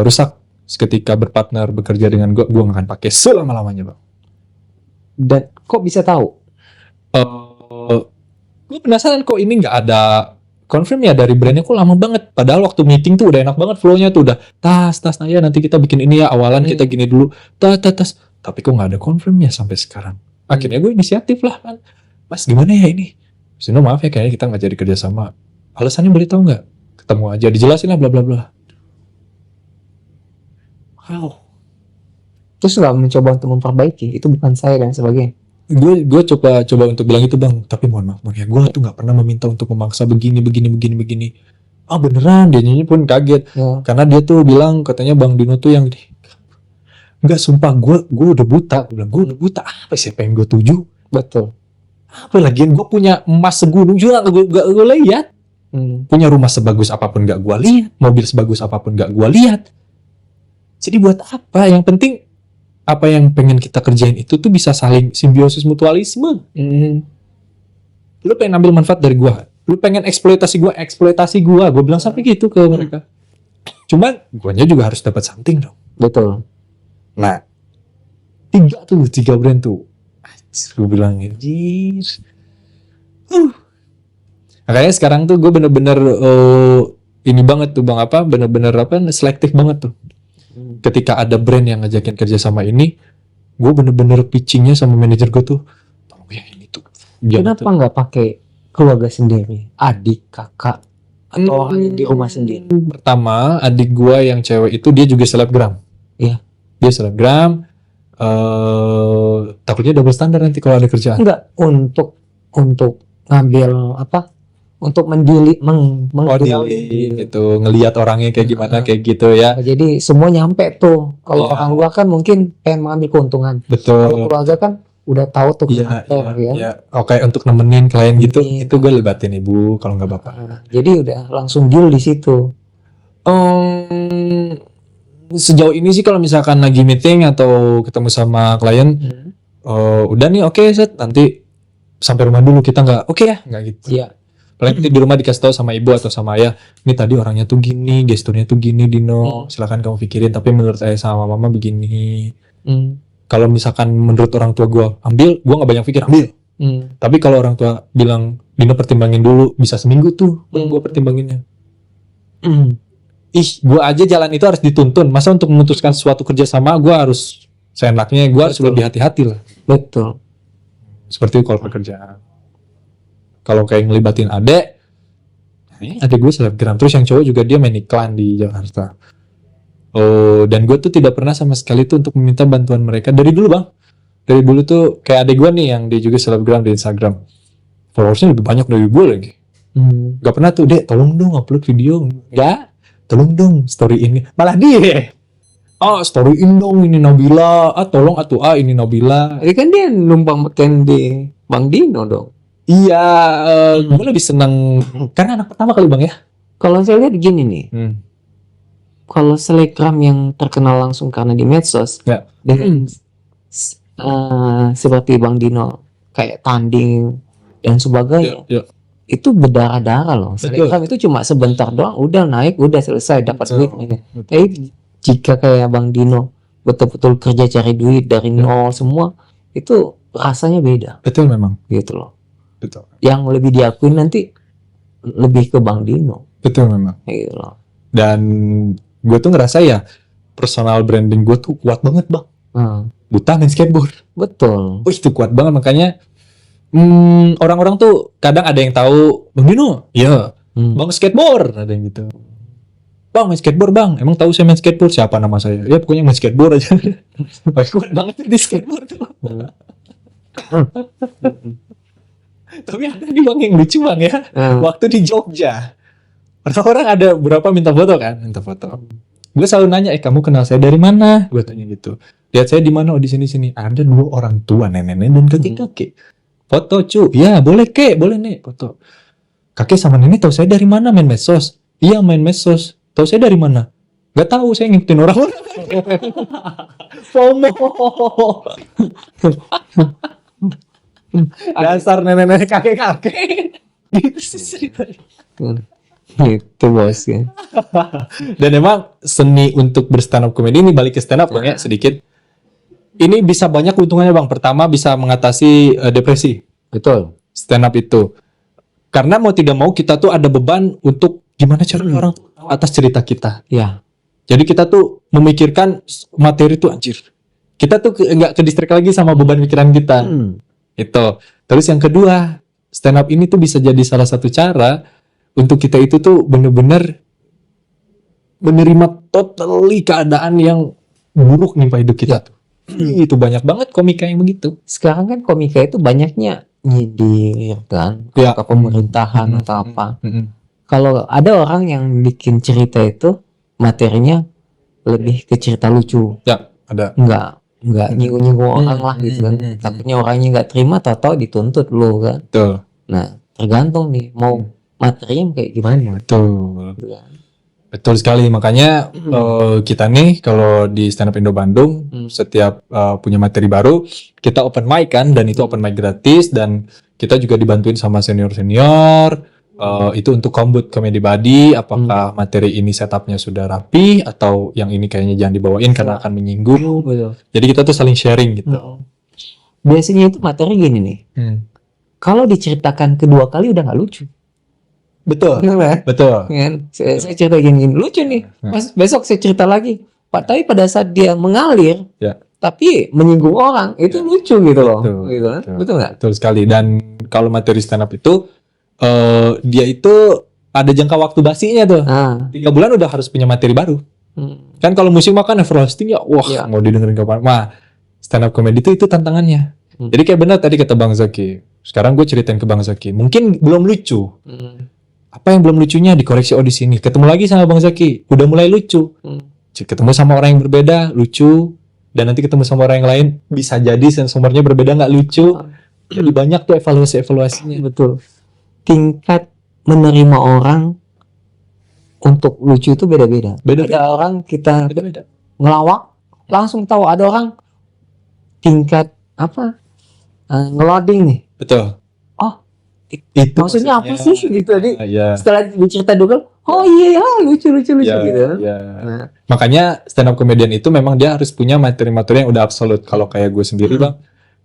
rusak ketika berpartner bekerja dengan gue gak akan pakai selama-lamanya bang. Dan kok bisa tahu? Gue penasaran kok ini nggak ada confirm ya dari brandnya, kok lama banget. Padahal waktu meeting tuh udah enak banget flow-nya tuh, udah tas nah ya nanti kita bikin ini ya, awalan kita gini dulu, tas. Tapi kok nggak ada confirmnya sampai sekarang. Akhirnya gue inisiatif lah kan, Mas gimana ya ini? Sino maaf ya kayaknya kita nggak jadi kerjasama. Alasannya boleh tahu nggak? Ketemu aja dijelasin lah bla bla bla. Wow. Terus nggak mencoba untuk memperbaiki, itu bukan saya dan sebagainya. Gue coba untuk bilang itu bang, tapi mohon maaf bang ya, gue tuh nggak pernah meminta untuk memaksa begini. Beneran, dia pun kaget karena dia tuh bilang katanya Bang Dino tuh yang nggak, sumpah gue udah buta. Gue bilang gue udah buta, apa sih pengen gue tuju? Betul. Apa lagi, gue punya emas segunung juga gue lihat, punya rumah sebagus apapun gak gue lihat, mobil sebagus apapun gak gue lihat. Jadi buat apa? Yang penting apa yang pengen kita kerjain itu tuh bisa saling simbiosis mutualisme. Lu pengen ambil manfaat dari gua, lu pengen eksploitasi gua, gue bilang sampai gitu ke mereka. Cuman guanya juga harus dapat something dong. Betul. Nah, tiga brand tuh, gue bilang anjir. Makanya sekarang tuh gue bener-bener ini banget tuh bang, bener-bener selektif banget tuh. Ketika ada brand yang ngajakin kerja sama ini, gue bener-bener pitchingnya sama manajer gue tuh, tolong ya ini tuh. Kenapa nggak pakai keluarga sendiri, adik, kakak, atau orang di rumah sendiri? Pertama, adik gue yang cewek itu dia juga selebgram. Iya. Dia selebgram. Takutnya double standar nanti kalau ada kerjaan. Enggak, untuk ngambil apa? Untuk gitu, ngelihat orangnya kayak gimana kayak gitu ya. Jadi semua nyampe tuh. Kalau orang luar kan mungkin pengen mengambil keuntungan. Betul. Kalau keluarga kan udah tahu tuh karakter ya. Oke, untuk nemenin klien gitu, itu gue lebatin ibu kalau nggak bapak. Jadi udah langsung deal di situ. Sejauh ini sih kalau misalkan lagi meeting atau ketemu sama klien, udah nih oke, set nanti sampai rumah dulu kita nggak nggak gitu. Iya. Paling nanti di rumah dikasih tahu sama ibu atau sama ayah, ini tadi orangnya tuh gini, gesturnya tuh gini Dino, silakan kamu pikirin, tapi menurut saya sama mama begini. Kalau misalkan menurut orang tua gue ambil, gue nggak banyak pikir ambil. Tapi kalau orang tua bilang Dino pertimbangin dulu, bisa seminggu tuh gue pertimbanginnya. Ih, gue aja jalan itu harus dituntun. Masa untuk memutuskan suatu kerjasama gue harus seenaknya, gue harus lebih hati-hati lah. Betul. Seperti itu kalau pekerjaan. Kalau kayak ngelibatin adek gue selebgram. Terus yang cowok juga dia main iklan di Jakarta. Oh, dan gue tuh tidak pernah sama sekali tuh untuk meminta bantuan mereka dari dulu bang. Dari dulu tuh kayak adek gue nih yang dia juga selebgram di Instagram. Followersnya lebih banyak dari gue lagi. Gak pernah tuh, dek tolong dong upload video. Gak, tolong dong story ini. Malah dia, storyin dong ini Nabila. Tolong ini Nabila. Ini kan dia numpang beken di Bang Dino dong. Iya, gue lebih seneng karena anak pertama kali bang ya. Kalau saya lihat gini nih, kalau selebgram yang terkenal langsung karena di medsos, dengan seperti Bang Dino kayak tanding dan sebagainya, itu berdarah-darah loh. Selebgram itu cuma sebentar doang, udah naik, udah selesai dapat duit. Tapi jika kayak Bang Dino betul-betul kerja cari duit dari nol semua, itu rasanya beda. Betul memang. Gitu loh. Betul. Yang lebih diakuin nanti lebih ke Bang Dino. Betul memang. Gitu loh. Dan gue tuh ngerasa ya personal branding gue tuh kuat banget bang. Buta main skateboard. Betul. Itu kuat banget makanya orang-orang tuh kadang ada yang tahu Bang Dino, iya. Bang skateboard ada yang gitu. Bang main skateboard bang, emang tahu saya main skateboard, siapa nama saya? Ya pokoknya main skateboard aja. Kuat banget di skateboard tuh. Tapi ada nih bang yang lucu bang ya. Waktu di Jogja, orang-orang ada berapa minta foto kan? Minta foto. Gue selalu nanya, kamu kenal saya dari mana? Gue tanya gitu. Lihat saya di mana? Oh di sini. Ada 2 orang tua, nenek-nenek dan kakek-kakek. Foto cu, ya boleh kek, boleh nih foto. Kakek sama nenek tahu saya dari mana? Main medsos. Iya main medsos. Tahu saya dari mana? Gak tahu, saya ngikutin orang-orang. FOMO. Dasar nenek-nenek kakek-kakek. Gitu sih ceritanya. Itu bos ya. Dan emang seni untuk berstand up comedy ini balik ke stand up ya sedikit. Ini bisa banyak keuntungannya bang. Pertama bisa mengatasi depresi. Betul. Stand up itu. Karena mau tidak mau kita tuh ada beban untuk gimana cara orang tahu atas cerita kita. Ya. Jadi kita tuh memikirkan materi tuh anjir. Kita tuh nggak ke distract lagi sama beban pikiran kita. Itu. Terus yang kedua, stand up ini tuh bisa jadi salah satu cara untuk kita itu tuh bener-bener menerima totally keadaan yang buruk nih hidup kita tuh. Itu banyak banget komika yang begitu. Sekarang kan komika itu banyaknya nyindir kan ke pemerintahan atau apa. Kalau ada orang yang bikin cerita itu materinya lebih ke cerita lucu. Ya, ada. Enggak nyinggung-nyinggung orang lah gitu kan. Takutnya orangnya nggak terima, tahu-tahu dituntut lo kan. Betul. Nah, tergantung nih mau materinya kayak gimana. Betul. Gitu kan. Betul sekali. Makanya kita nih kalau di Stand Up Indo Bandung setiap punya materi baru kita open mic kan, dan itu open mic gratis, dan kita juga dibantuin sama senior-senior. Itu untuk Kombut Comedy Buddy, apakah materi ini setupnya sudah rapi atau yang ini kayaknya jangan dibawain karena akan menyinggung. Betul. Jadi kita tuh saling sharing gitu. Biasanya itu materi gini nih. Kalau diceritakan kedua kali udah nggak lucu. Betul. Benar. Betul. Kan? Saya cerita gini lucu nih. Mas, besok saya cerita lagi. Pak, tapi pada saat dia mengalir, tapi menyinggung orang, itu lucu gitu loh. Betul. Gitu kan? Betul nggak? Betul sekali. Dan kalau materi stand up itu dia itu ada jangka waktu basinya tuh. 3 bulan udah harus punya materi baru. Kan kalau musik mah kan everlasting ya, mau didengerin kapan. Nah, stand up comedy itu tantangannya. Jadi kayak benar tadi kata Bang Zaki. Sekarang gue ceritain ke Bang Zaki. Mungkin belum lucu. Apa yang belum lucunya dikoreksi di sini. Ketemu lagi sama Bang Zaki, udah mulai lucu. Ketemu sama orang yang berbeda, lucu. Dan nanti ketemu sama orang yang lain, bisa jadi sumbernya berbeda nggak lucu. Jadi banyak tuh evaluasinya. Betul. Tingkat menerima orang untuk lucu itu beda-beda. Ada orang kita beda-beda. Ngelawak langsung tahu, ada orang tingkat ngeloading nih. Betul. Oh, itu maksudnya apa sih gitu tadi? Setelah dicerita dulu, oh iya lucu gitu. Nah. Makanya stand up comedian itu memang dia harus punya materi-materi yang udah absolut. Kalau kayak gue sendiri bang,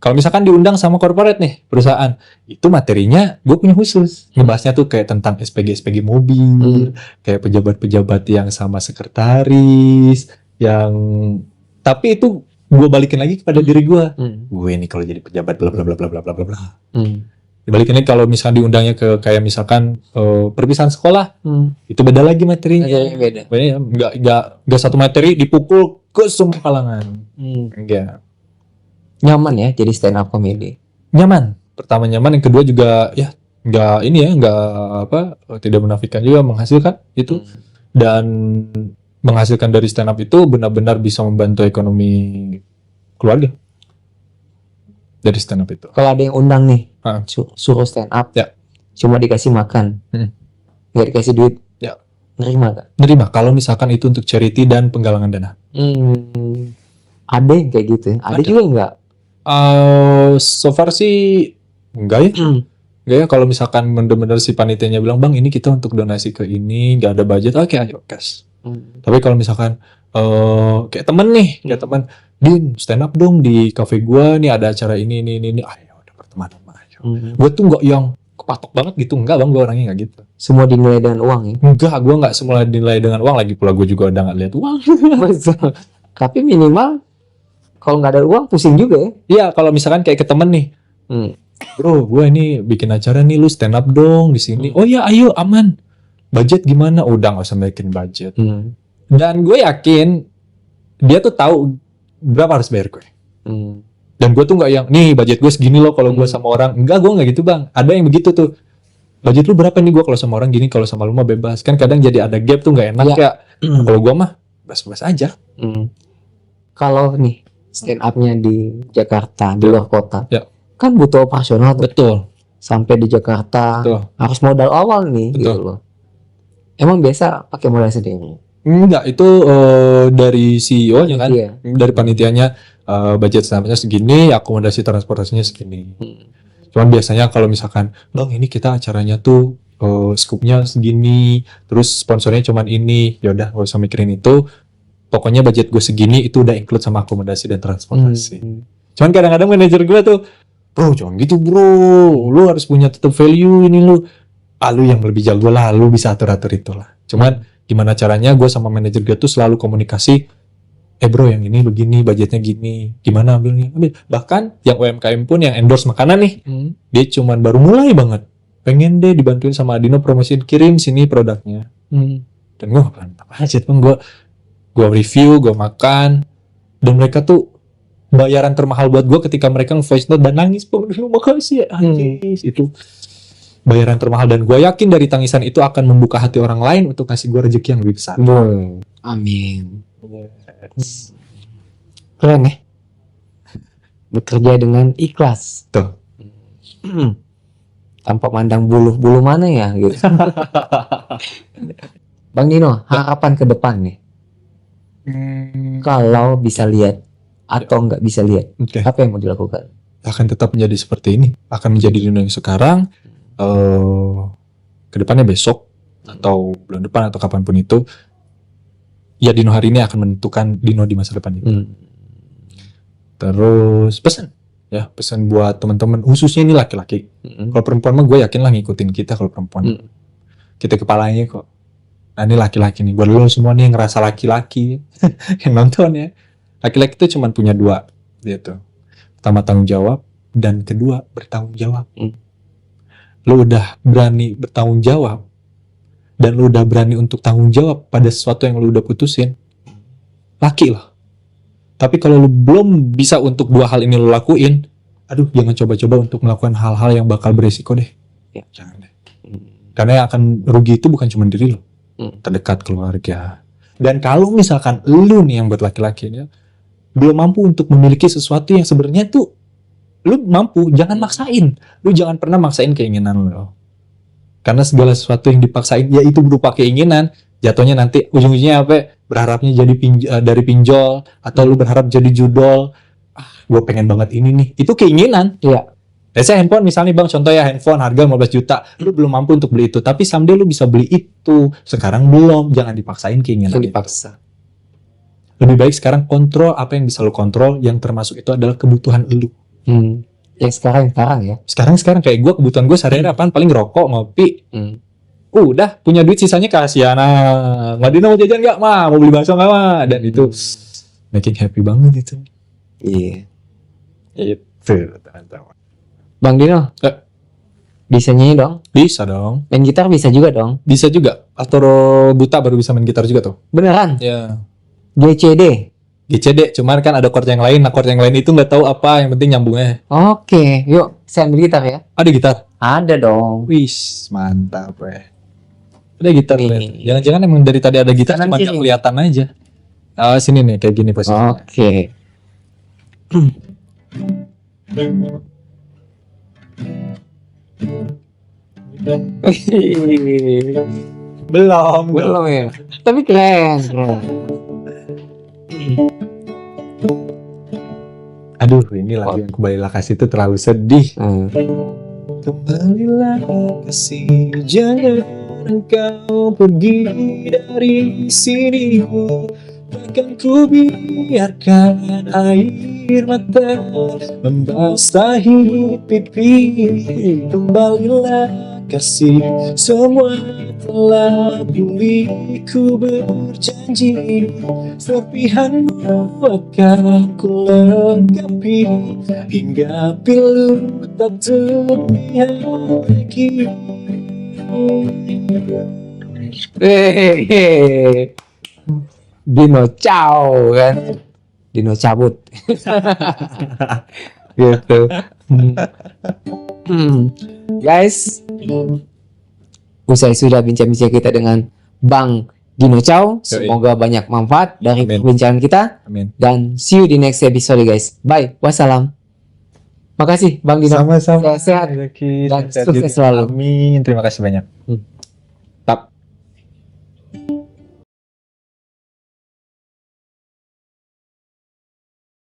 Kalau misalkan diundang sama corporate nih, perusahaan, itu materinya gue punya khusus. Ngebahasnya tuh kayak tentang SPG mobil, kayak pejabat-pejabat yang sama sekretaris, yang tapi itu gue balikin lagi kepada diri gue. Gue nih kalau jadi pejabat bla bla bla bla bla bla bla. Dibalikin lagi kalau misalkan diundangnya ke kayak misalkan perpisahan sekolah, itu beda lagi materinya. Beda. Nggak satu materi dipukul ke semua kalangan. Enggak. Nyaman ya jadi stand up comedy. Nyaman. Pertama nyaman, yang kedua juga ya nggak tidak menafikan juga menghasilkan itu. Dan menghasilkan dari stand up itu benar-benar bisa membantu ekonomi keluarga. Dari stand up itu. Kalau ada yang undang nih, suruh stand up, cuma dikasih makan, nggak dikasih duit, nerima gak? Nerima. Kalau misalkan itu untuk charity dan penggalangan dana. Ada yang kayak gitu, ada juga enggak? So far sih enggak ya. Enggak ya, kalau misalkan bener-bener si panitianya bilang, bang ini kita untuk donasi ke ini, nggak ada budget, oke ayo cash. Tapi kalau misalkan kayak temen nih, kayak teman, Din stand up dong di cafe gua nih, ada acara ini, ayo udah pertemanan aja. Gue tuh nggak yang kepatok banget gitu, enggak bang, gue orangnya nggak gitu. Semua dinilai dengan uang ya? Enggak, gue nggak semua dinilai dengan uang, lagi pula gue juga udah nggak lihat uang. Tapi minimal kalau nggak ada uang pusing juga ya? Iya, kalau misalkan kayak ke temen nih, bro, gue ini bikin acara nih, lu stand up dong di sini. Oh ya, ayo aman. Budget gimana? Udah nggak usah bikin budget. Dan gue yakin dia tuh tahu berapa harus bayar gue. Dan gue tuh nggak yang, nih budget gue segini loh kalau gue sama orang. Enggak, gue nggak gitu bang. Ada yang begitu tuh. Budget lu berapa nih gue kalau sama orang gini, kalau sama lu mah bebas. Kan kadang jadi ada gap tuh nggak enak ya. Kalau gue mah bebas-bebas aja. Kalau nih stand up-nya di Jakarta, di luar kota, kan butuh operasional tuh. Betul. Sampai di Jakarta harus modal awal nih. Gitu loh. Emang biasa pakai modal sendiri? Enggak, itu dari CEO-nya kan, dari panitianya, budget stand-up-nya segini, akomodasi transportasinya segini. Cuman biasanya kalau misalkan, bang ini kita acaranya tuh scoop-nya segini, terus sponsornya cuman ini, yaudah gak usah mikirin itu. Pokoknya budget gue segini, itu udah include sama akomodasi dan transportasi. Cuman kadang-kadang manajer gue tuh, bro jangan gitu bro, lu harus punya tetap value ini lu. Lu yang lebih jago lah, lu bisa atur-atur itulah. Cuman gimana caranya gue sama manajer gue tuh selalu komunikasi, bro yang ini begini, budgetnya gini, gimana ambil. Bahkan yang UMKM pun yang endorse makanan nih, dia cuman baru mulai banget, pengen deh dibantuin sama Adino promosiin, kirim sini produknya. Dan gue apa aja tuh, gue review, gue makan, dan mereka tuh bayaran termahal buat gue ketika mereka nge-voice note dan nangis, terima kasih ya anjis. Itu bayaran termahal, dan gue yakin dari tangisan itu akan membuka hati orang lain untuk kasih gue rezeki yang lebih besar. Amin. Keren ya, bekerja dengan ikhlas tuh. Tanpa mandang bulu mana ya gitu. Bang Dino, harapan ke depan nih, kalau bisa lihat atau nggak bisa lihat, apa yang mau dilakukan? Akan tetap menjadi seperti ini, akan menjadi Dino yang sekarang, kedepannya besok atau bulan depan atau kapanpun itu, ya Dino hari ini akan menentukan Dino di masa depan itu. Terus pesan buat teman-teman, khususnya ini laki-laki. Kalau perempuan mah gue yakin lah ngikutin kita. Kalau perempuan kita kepalanya kok. Nah ini laki-laki nih, buat lo semua nih yang ngerasa laki-laki yang nonton ya, laki-laki itu cuma punya dua gitu. Pertama tanggung jawab, dan kedua bertanggung jawab. Lu udah berani bertanggung jawab, dan lu udah berani untuk tanggung jawab pada sesuatu yang lu udah putusin, laki lah. Tapi kalau lu belum bisa untuk dua hal ini lu lakuin, aduh jangan coba-coba untuk melakukan hal-hal yang bakal beresiko deh. Jangan deh. Karena yang akan rugi itu bukan cuma diri lu, terdekat, keluarga. Dan kalau misalkan lu nih yang buat laki-laki ini belum mampu untuk memiliki sesuatu yang sebenarnya tuh lu mampu, jangan maksain. Lu jangan pernah maksain keinginan lu. Karena segala sesuatu yang dipaksain, ya itu berupa keinginan, jatuhnya nanti ujung-ujungnya apa? Berharapnya jadi dari pinjol, atau lu berharap jadi judol. Gue pengen banget ini nih. Itu keinginan. Iya. Saya handphone misalnya bang, contoh ya handphone harga 15 juta. Lu belum mampu untuk beli itu, tapi someday lu bisa beli itu. Sekarang belum, jangan dipaksain keinginan. Dipaksa. Lebih baik sekarang kontrol apa yang bisa lu kontrol, yang termasuk itu adalah kebutuhan lu. Yang sekarang ya. Sekarang kayak gue, kebutuhan gue sehari-hari apaan? Paling rokok, ngopi. Udah punya duit sisanya kasih anak. Madina mau jajan nggak, Ma? Mau beli bakso nggak, Ma? Dan itu making happy banget itu. Iya. Itu teman-teman. Bang Dino, bisa nyanyi dong? Bisa dong. Main gitar bisa juga dong? Bisa juga. Atau buta baru bisa main gitar juga tuh. Beneran? Ya. GCD, cuman kan ada chord yang lain. Nah, chord yang lain itu nggak tahu apa. Yang penting nyambungnya. Oke, yuk saya ambil gitar ya. Ada gitar? Ada dong. Wis, mantap ya. Ada gitar. Nih. Jangan-jangan emang dari tadi ada gitar, Kanan cuma nggak kiri. kelihatan aja. Sini nih, kayak gini posisinya. Oke. Belum ya. Tapi keren. Aduh, ini lagu yang Kembalilah Kasih itu terlalu sedih. Kembalilah kasih, jangan engkau pergi dari sini. Takkan ku biarkan air mata membasahi pipi. Kembalilah kasih, semua telah milikku, berjanji serpihanmu akan ku lengkapi hingga pilu tak terlihat lagi. Dino Chow kan, Dino cabut. Gitu. Guys, usai sudah bincang-bincang kita dengan Bang Dino Chow, semoga banyak manfaat dari perbincangan kita. Amin. Dan see you di next episode guys. Bye, wassalam. Makasih Bang Dino. Sama-sama. Sehat dan sukses selalu. Amin. Terima kasih banyak.